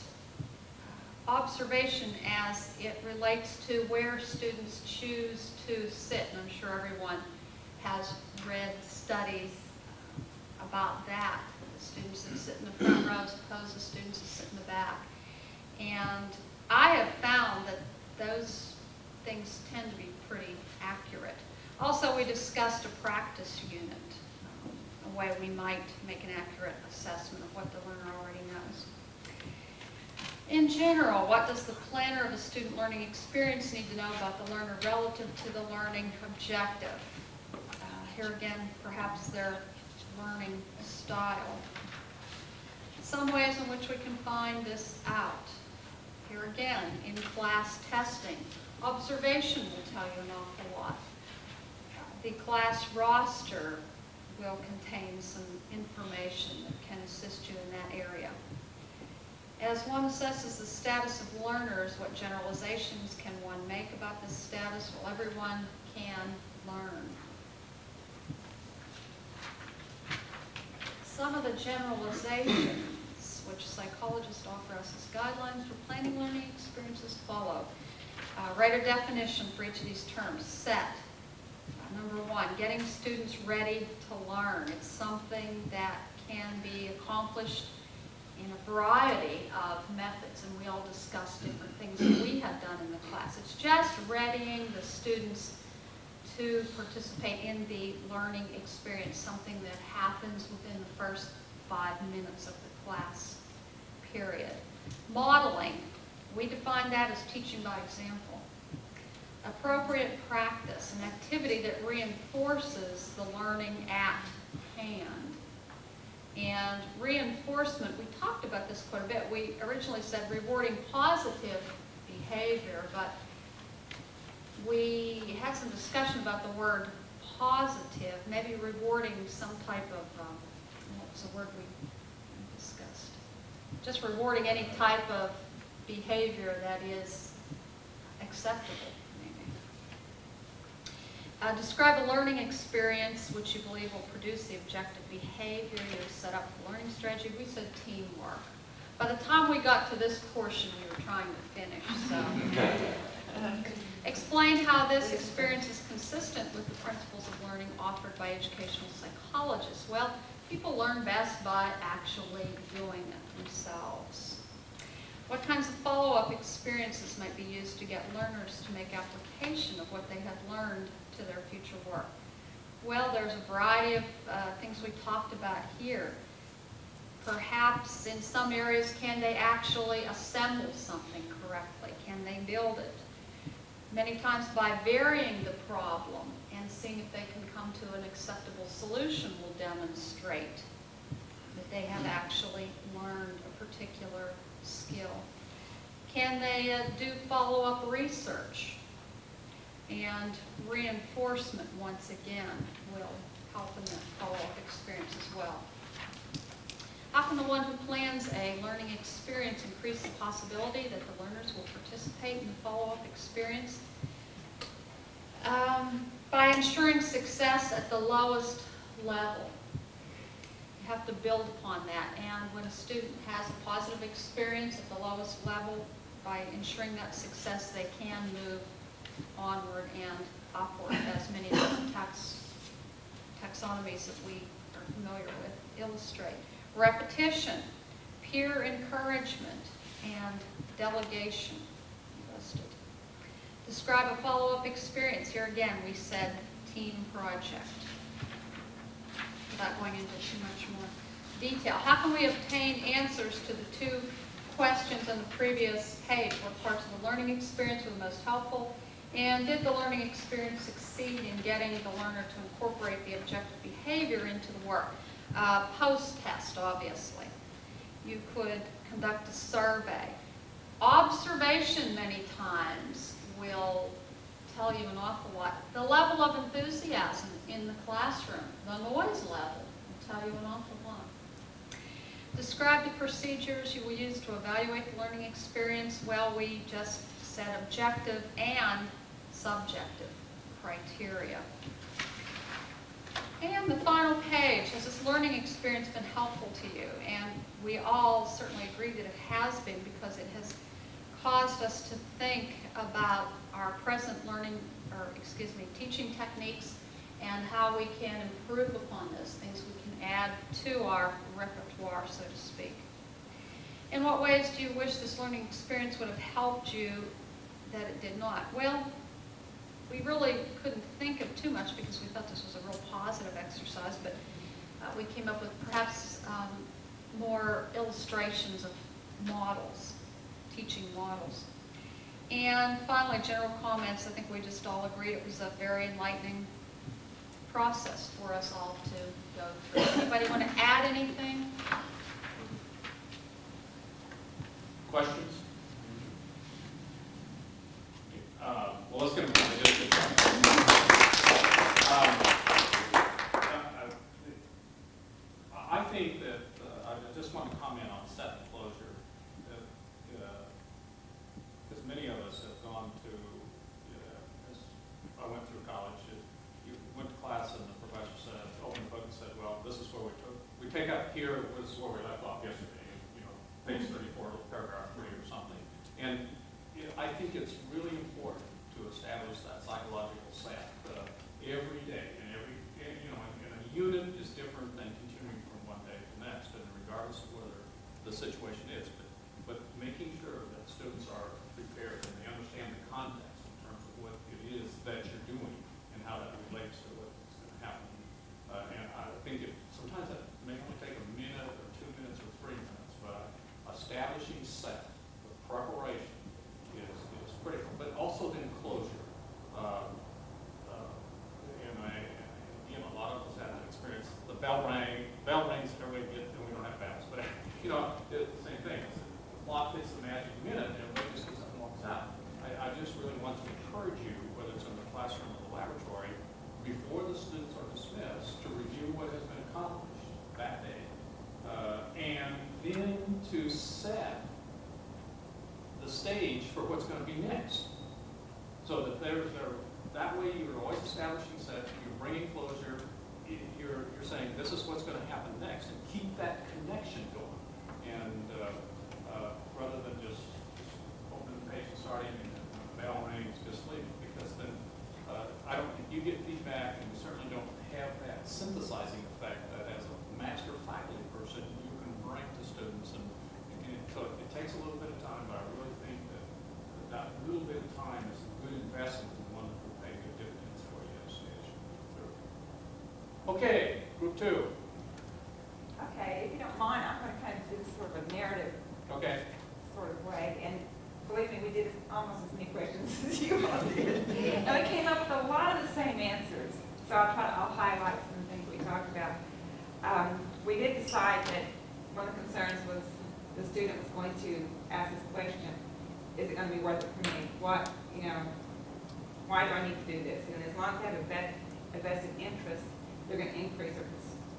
observation as it relates to where students choose to sit, and I'm sure everyone has read studies about that. The students that sit in the front row as opposed to students that sit in the back. And I have found that those things tend to be pretty accurate. Also, we discussed a practice unit, a way we might make an accurate assessment of what the learner already knows. In general, what does the planner of a student learning experience need to know about the learner relative to the learning objective? Here again, perhaps their learning style. Some ways in which we can find this out. Here again, in class testing. Observation will tell you an awful lot. The class roster will contain some information that can assist you in that area. As one assesses the status of learners, what generalizations can one make about this status? Well, everyone can learn. Some of the generalizations which psychologists offer us as guidelines for planning learning experiences follow. Write a definition for each of these terms. Set. Number 1, getting students ready to learn. It's something that can be accomplished in a variety of methods, and we all discussed different things that we have done in the class. It's just readying the students to participate in the learning experience, something that happens within the first 5 minutes of the class period. Modeling, we define that as teaching by example. Appropriate practice, an activity that reinforces the learning at hand. And reinforcement, we talked about this quite a bit. We originally said rewarding positive behavior, but we had some discussion about the word positive, maybe rewarding some type of, what was the word we discussed? Just rewarding any type of behavior that is acceptable, maybe. Describe a learning experience which you believe will produce the objective behavior you have set up for learning strategy. We said teamwork. By the time we got to this portion, we were trying to finish, so. Explain how this experience is consistent with the principles of learning offered by educational psychologists. Well, people learn best by actually doing it themselves. What kinds of follow-up experiences might be used to get learners to make application of what they have learned to their future work? Well, there's a variety of things we talked about here. Perhaps in some areas, can they actually assemble something correctly? Can they build it? Many times by varying the problem and seeing if they can come to an acceptable solution will demonstrate that they have actually learned a particular skill. Can they do follow-up research? And reinforcement, once again, will help in that follow-up experience as well. How can the one who plans a learning experience increase the possibility that the learners will participate in the follow-up experience? By ensuring success at the lowest level. You have to build upon that, and when a student has a positive experience at the lowest level, by ensuring that success, they can move onward and upward, as many of the taxonomies that we are familiar with illustrate. Repetition, peer encouragement, and delegation listed. Describe a follow-up experience. Here again, we said team project. Without going into too much more detail. How can we obtain answers to the two questions on the previous page? What parts of the learning experience were the most helpful? And did the learning experience succeed in getting the learner to incorporate the objective behavior into the work? Post-test, obviously. You could conduct a survey. Observation many times will tell you an awful lot. The level of enthusiasm in the classroom, the noise level, will tell you an awful lot. Describe the procedures you will use to evaluate the learning experience. Well, we just said objective and subjective criteria. And the final page, has this learning experience been helpful to you? And we all certainly agree that it has been, because it has caused us to think about our present teaching techniques and how we can improve upon those things we can add to our repertoire, so to speak. In what ways do you wish this learning experience would have helped you that it did not? Well, we really couldn't think of too much because we thought this was a real positive exercise, but we came up with perhaps more illustrations of models, teaching models. And finally, general comments. I think we just all agreed it was a very enlightening process for us all to go through. Anybody want to add anything? Questions? Well, let's get them to the I think that I just want to comment on set and closure. Because many of us have gone to, as I went through college, you went to class and the professor said, opened the book and said, well, this is where we take up here, this is where we left off yesterday, page 34, paragraph 3 or something. And I think it's really important to establish that psychological set every day, and and a unit is different than continuing from one day to the next, and regardless of whether the situation is, but making sure that students are prepared and they understand the context in terms of what it is that you're doing and how that relates to what's going to happen. And I think sometimes that may only take a minute or 2 minutes or 3 minutes, but establishing set, the preparation is critical, but also then closure. And a lot of us have that experience. The bell rings, everybody gets, and we don't have bells, but it's the same thing. The clock hits the magic minute, and everybody just gets up and walks out. I just really want to encourage you, whether it's in the classroom or the laboratory, before the students are dismissed, to review what has been accomplished that day, and then to set the stage for what's going to be next. So that that way you're always establishing set, you're bringing closure, you're saying this is what's going to happen next, and keep that connection going. And rather than just opening the page and starting, and when the bell rings, just leaving, because then you get feedback, and you certainly don't have that synthesizing effect that as a master faculty person you can bring to students. And so it takes a little bit of time, but I really think that investment and one that will pay good dividends for you as you move through. Okay, group two. Okay, if you don't mind, I'm going to kind of do sort of a narrative Okay. sort of way. And believe me, we did almost as many questions as you all did. And we came up with a lot of the same answers. So I'll highlight some of the things we talked about. We did decide that one of the concerns was the student was going to ask this question, is it going to be worth it for me? What, why do I need to do this? And as long as they have a vested interest, they're going to increase their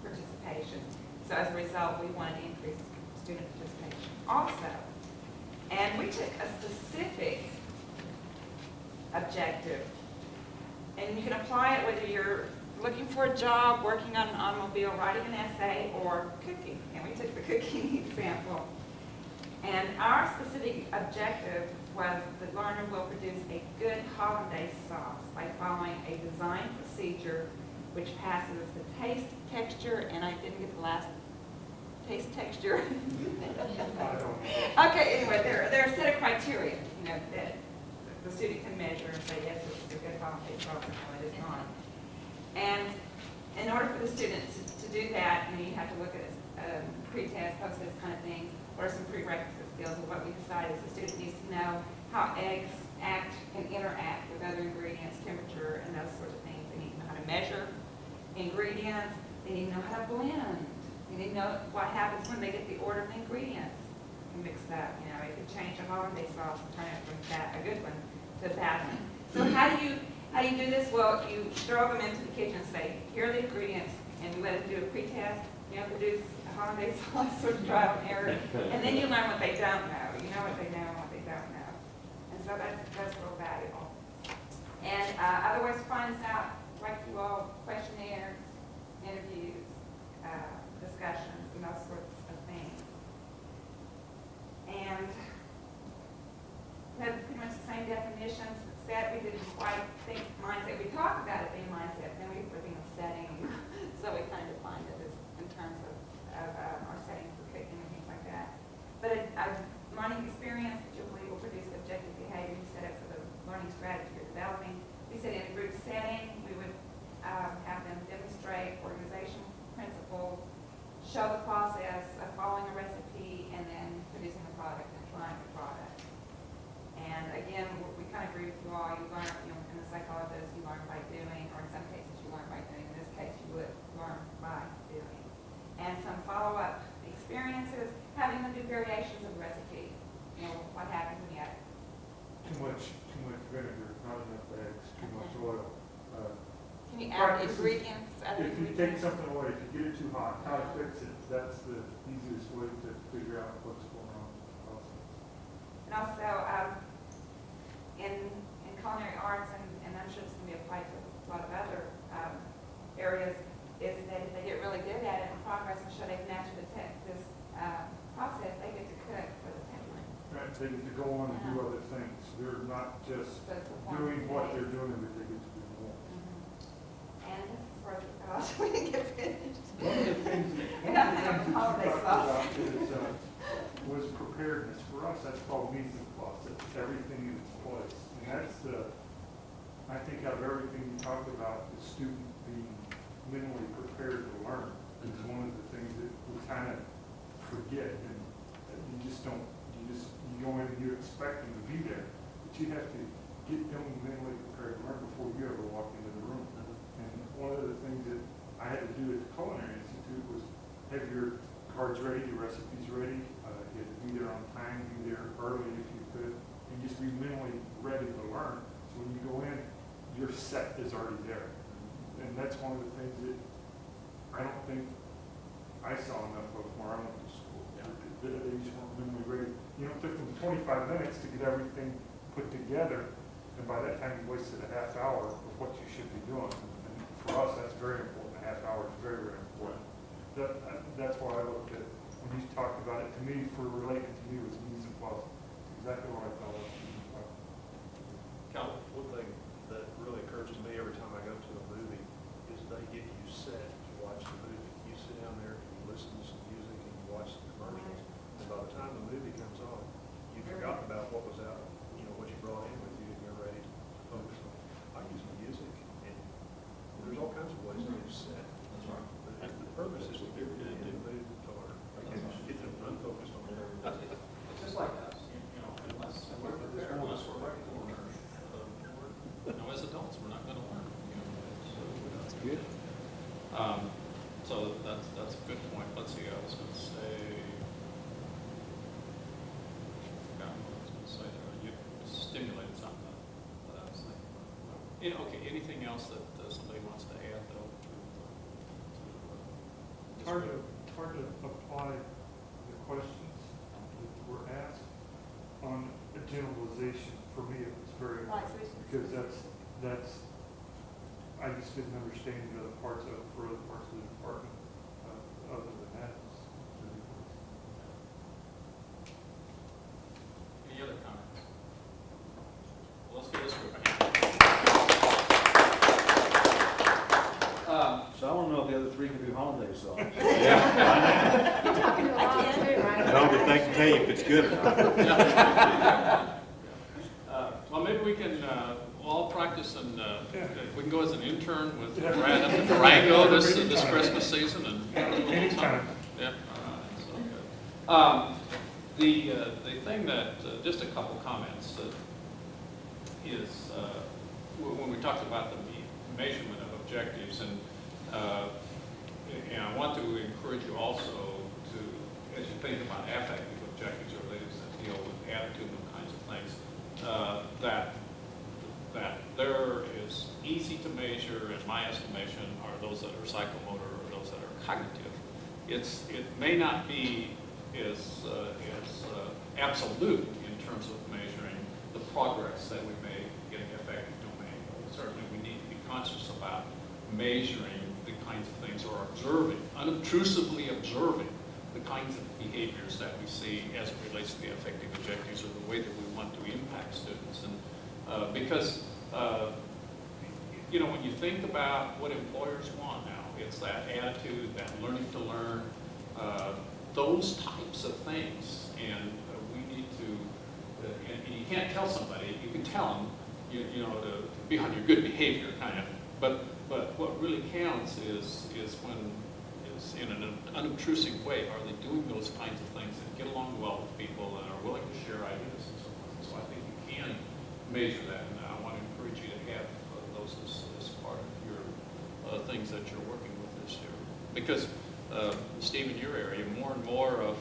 participation. So as a result, we wanted to increase student participation also. And we took a specific objective, and you can apply it whether you're looking for a job, working on an automobile, writing an essay, or cooking. And we took the cooking example. And our specific objective was the learner will produce a good hollandaise sauce by following a design procedure which passes the taste, texture, and I didn't get the last taste, texture. Okay, anyway, there are a set of criteria, that the student can measure and say, yes, this is a good hollandaise sauce, or no, it is not. And in order for the student to do that, you have to look at pre-test, post-test kind of thing. What are some prerequisite skills? And what we decided is the student needs to know how eggs act and interact with other ingredients, temperature, and those sorts of things. They need to know how to measure ingredients. They need to know how to blend. They need to know what happens when they get the order of the ingredients mixed up. It could change a hollandaise sauce and turn it from a good one to a bad one. So how do you do this? Well, you throw them into the kitchen and say, here are the ingredients, and you let them do a pre-test, produce a hollandaise sauce, sort of trial and error, and then you learn what they don't know. You know what they know and what they don't know. And so that's real valuable. And otherwise, find this out, like you all, questionnaires, interviews, discussions, and those sorts of things. And we had pretty much the same definitions. We didn't quite think mindset. We talked about it being mindset, then we were thinking of setting. So we kind of defined it as in terms of our setting for cooking and things like that. But a learning experience that you believe will produce objective behavior, you set up for the learning strategy you're developing. We said in a group setting, we would have them demonstrate organizational principles, show the process of following a recipe, and then producing a product and trying the product. And again, we kind of agree with you all. You learn, in the psychologist, you learn by doing, or in some cases, you learn by doing. In this case, you would learn by doing. And some follow-up experiences, having them do variations of the recipe. What happens when you add Too much vinegar, not enough eggs, too much oil. Can you add Practices, ingredients? If you take something away, if you get it too hot, how to fix it, that's the easiest way to figure out what's going on with the process. And also, in culinary arts, and I'm sure this can be applied to a lot of other areas, is that if they get really good at it and progress and show they can master this process, they get to cook for the family. Right, they get to go on and do other things. They're not just So it's doing performance what based. they're doing, but they get to do more. And this is where we didn't get finished. One of the things that you talked about was preparedness. For us, that's called mise en place. It's everything in its place. And that's I think out of everything you talked about, the student being mentally prepared to learn is one of the things that we kind of forget. And you go in and you expect them to be there, but you have to get them mentally prepared to learn before you ever walk into the room. And one of the things that I had to do at the Culinary Institute was have your cards ready, your recipes ready, you had to be there on time, be there early if you could, and just be mentally ready to learn. So when you go in, your set is already there. And that's one of the things that I don't think I saw enough of where I went to school. Yeah. They just weren't mentally ready. It took them 25 minutes to get everything put together, and by that time you wasted a half hour of what you should be doing. And for us, that's very important. A half hour is very, very important. That's why I looked at, when you talked about it, to me, for relating to me, was mise en place. Exactly what I thought of. Cal? One thing that really occurs to me every time I go to a movie is they get you set to watch the movie. You sit down there and you listen to some music and you watch the commercials. And by the time the movie comes on, you've forgotten about what was out, what you brought in with you, and you're ready to focus Good. So that's a good point. Let's see, I was going to say, forgot what I was going to say there. You stimulated something that I was thinking about. Okay, anything else that somebody wants to add though? It's hard to apply the questions that were asked on a generalization. For me, it was very hard, because that's, I just didn't understand the other parts of it for other parts of the department, other than that. Any other comments? Well, let's give this group a hand. So I want to know if the other three can do holiday songs. You're talking to a lot too, right? No, but they can tell you if it's good or not. Well, maybe we can all practice and we can go as an intern with Brad up in Durango this Christmas season and Anytime. yeah. So good. The thing that just a couple comments is when we talked about the measurement of objectives and I want to encourage you also to, as you think about affective objectives or things that deal with attitude and kinds of things, that there is easy to measure, in my estimation, are those that are psychomotor or those that are cognitive. It may not be as absolute in terms of measuring the progress that we make in the affective domain. Certainly we need to be conscious about measuring the kinds of things or observing, unobtrusively observing the kinds of behaviors that we see as it relates to the affective objectives or the way that we want to impact students. And because, when you think about what employers want now, it's that attitude, that learning to learn, those types of things. And we need to, and you can't tell somebody, you can tell them, to be on your good behavior kind of, but what really counts is when it's in an unobtrusive way, are they doing those kinds of things that get along well with people and are willing to share ideas and so on. So I think you can measure that, and I want to encourage you to have those as part of your things that you're working with this year. Because Steve, in your area, more and more of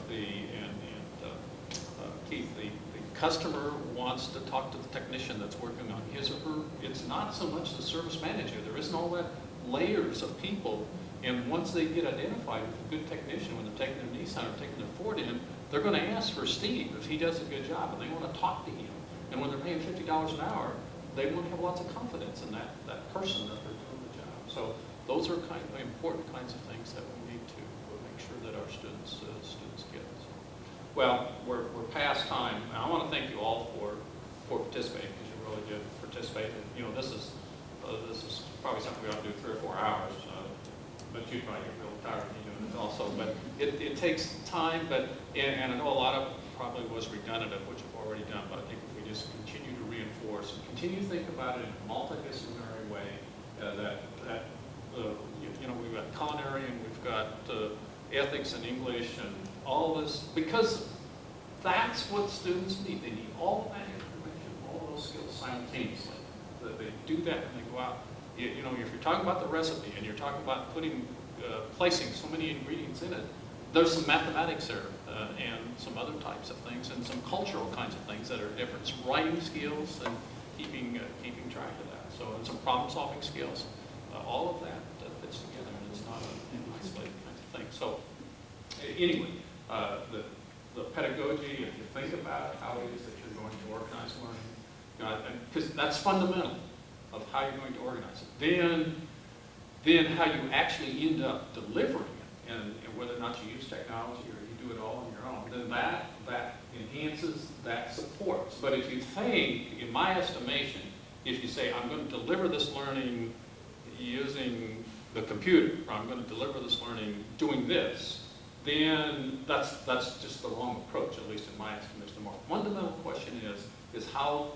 Keith, the customer wants to talk to the technician that's working on his or her. It's not so much the service manager. There isn't all that layers of people. And once they get identified with a good technician, when they're taking their Nissan or taking their Ford in, they're going to ask for Steve if he does a good job, and they want to talk to him. And when they're paying $50 an hour, they want to have lots of confidence in that person that they're doing the job. So those are kind of important kinds of things that we need to make sure that our students get. So, well, we're past time. And I want to thank you all for participating, because you really did participate. And, this is probably something we ought to do 3 or 4 hours. But you probably get real tired of me doing it also. But it takes time, and I know a lot of it probably was redundant of what you've already done, but I think if we just continue to reinforce and continue to think about it in a multidisciplinary way, we've got culinary and we've got ethics and English and all this, because that's what students need. They need all that information, all those skills simultaneously. That they do that when they go out. If you're talking about the recipe and you're talking about placing so many ingredients in it, there's some mathematics there and some other types of things and some cultural kinds of things that are different. Some writing skills and keeping track of that. So, and some problem-solving skills. All of that fits together, and it's not an isolated kind of thing. So, anyway, the pedagogy, if you think about how it is that you're going to organize learning, because that's fundamental of how you're going to organize it. Then how you actually end up delivering it, and whether or not you use technology or you do it all on your own, then that enhances, that supports. But if you think, in my estimation, if you say, I'm going to deliver this learning using the computer, or I'm going to deliver this learning doing this, then that's just the wrong approach, at least in my estimation. The more fundamental question is how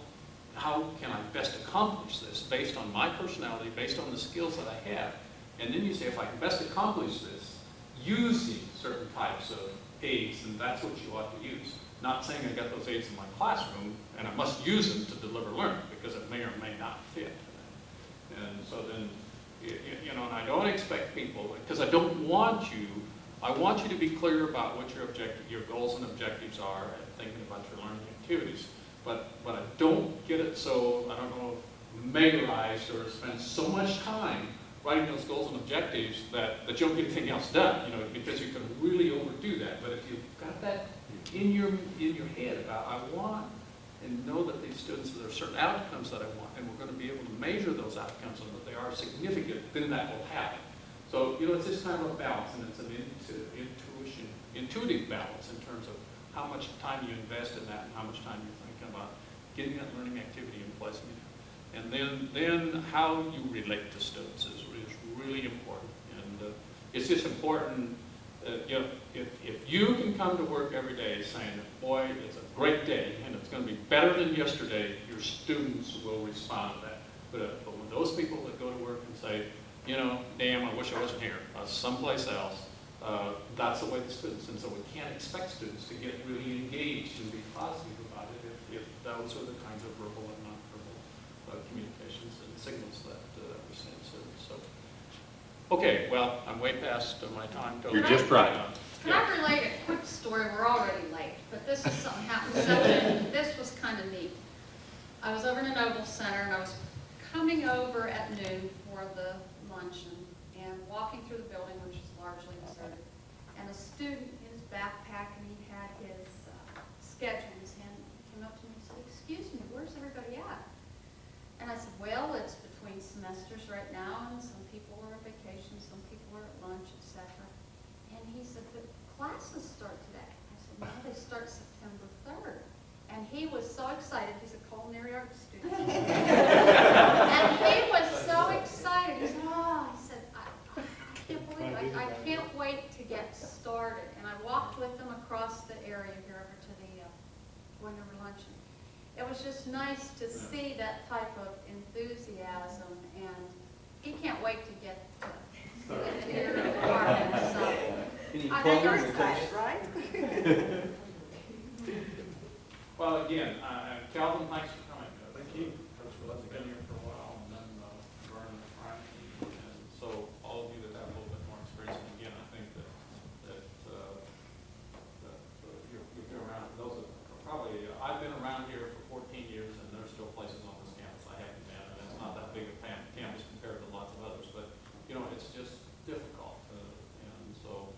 can I best accomplish this based on my personality, based on the skills that I have? And then you say, if I can best accomplish this using certain types of aids, then that's what you ought to use. Not saying I got those aids in my classroom and I must use them to deliver learning, because it may or may not fit. And so then You know, and I don't expect people, because I don't want you, I want you to be clear about what your goals and objectives are and thinking about your learning activities. But I don't get it so, I don't know, mayorized or spend so much time writing those goals and objectives that you don't get anything else done, you know, because you can really overdo that. But if you've got that in your head about, I want and know that these students, there are certain outcomes that I want, and we're going to be able to measure those outcomes and that they are significant, then that will happen. So, you know, it's just kind of a balance, and it's an intuitive balance in terms of how much time you invest in that and how much time you're thinking about getting that learning activity in place. And then how you relate to students is really important. And it's just important, you know, if you can come to work every day saying, boy, it's a great day and it's going to be better than yesterday, your students will respond to that. But when those people that go to work and say, you know, damn, I wish I wasn't here, someplace else, that's the way the students, and so we can't expect students to get really engaged and be positive about it if those are the kinds of verbal and nonverbal communications and signals that we send students. So, okay, well, I'm way past my time. You're just right. Can I relate a quick story? We're already late, but this is something happened. So this was kind of neat. I was over in the Noble Center, and I was coming over at noon for the luncheon and walking through the building, which was largely deserted. And a student in his backpack, and he had his schedule in his hand, came up to me and said, "Excuse me, where's everybody at?" And I said, "Well, it's between semesters right now, and some people are on vacation, some people are at lunch, etc." And he said, "But classes start today." I said, "No, they start September 3rd. And he was so excited. He's a culinary arts student. And he was so excited. He said, "Oh," I said, I can't believe it. I can't wait to get started." And I walked with him across the area here over to the going over luncheon. It was just nice to see that type of enthusiasm, and he can't wait to get to your apartment. So I think You're it's excited, right? Well, again, Calvin, thanks for coming. Thank you. Thanks for letting me Been come. here for a while, and then Vern and Frank, and so all of you that have a little bit more experience. And again, I think that you've been around. Those are probably I've been around here for 14 years, and there's still places on this campus I haven't been, and it's not that big a campus compared to lots of others. But you know, it's just difficult, and so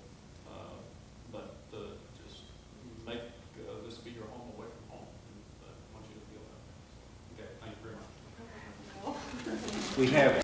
just make this be your home away from home. And I want you to feel that. Okay, thank you very much. We have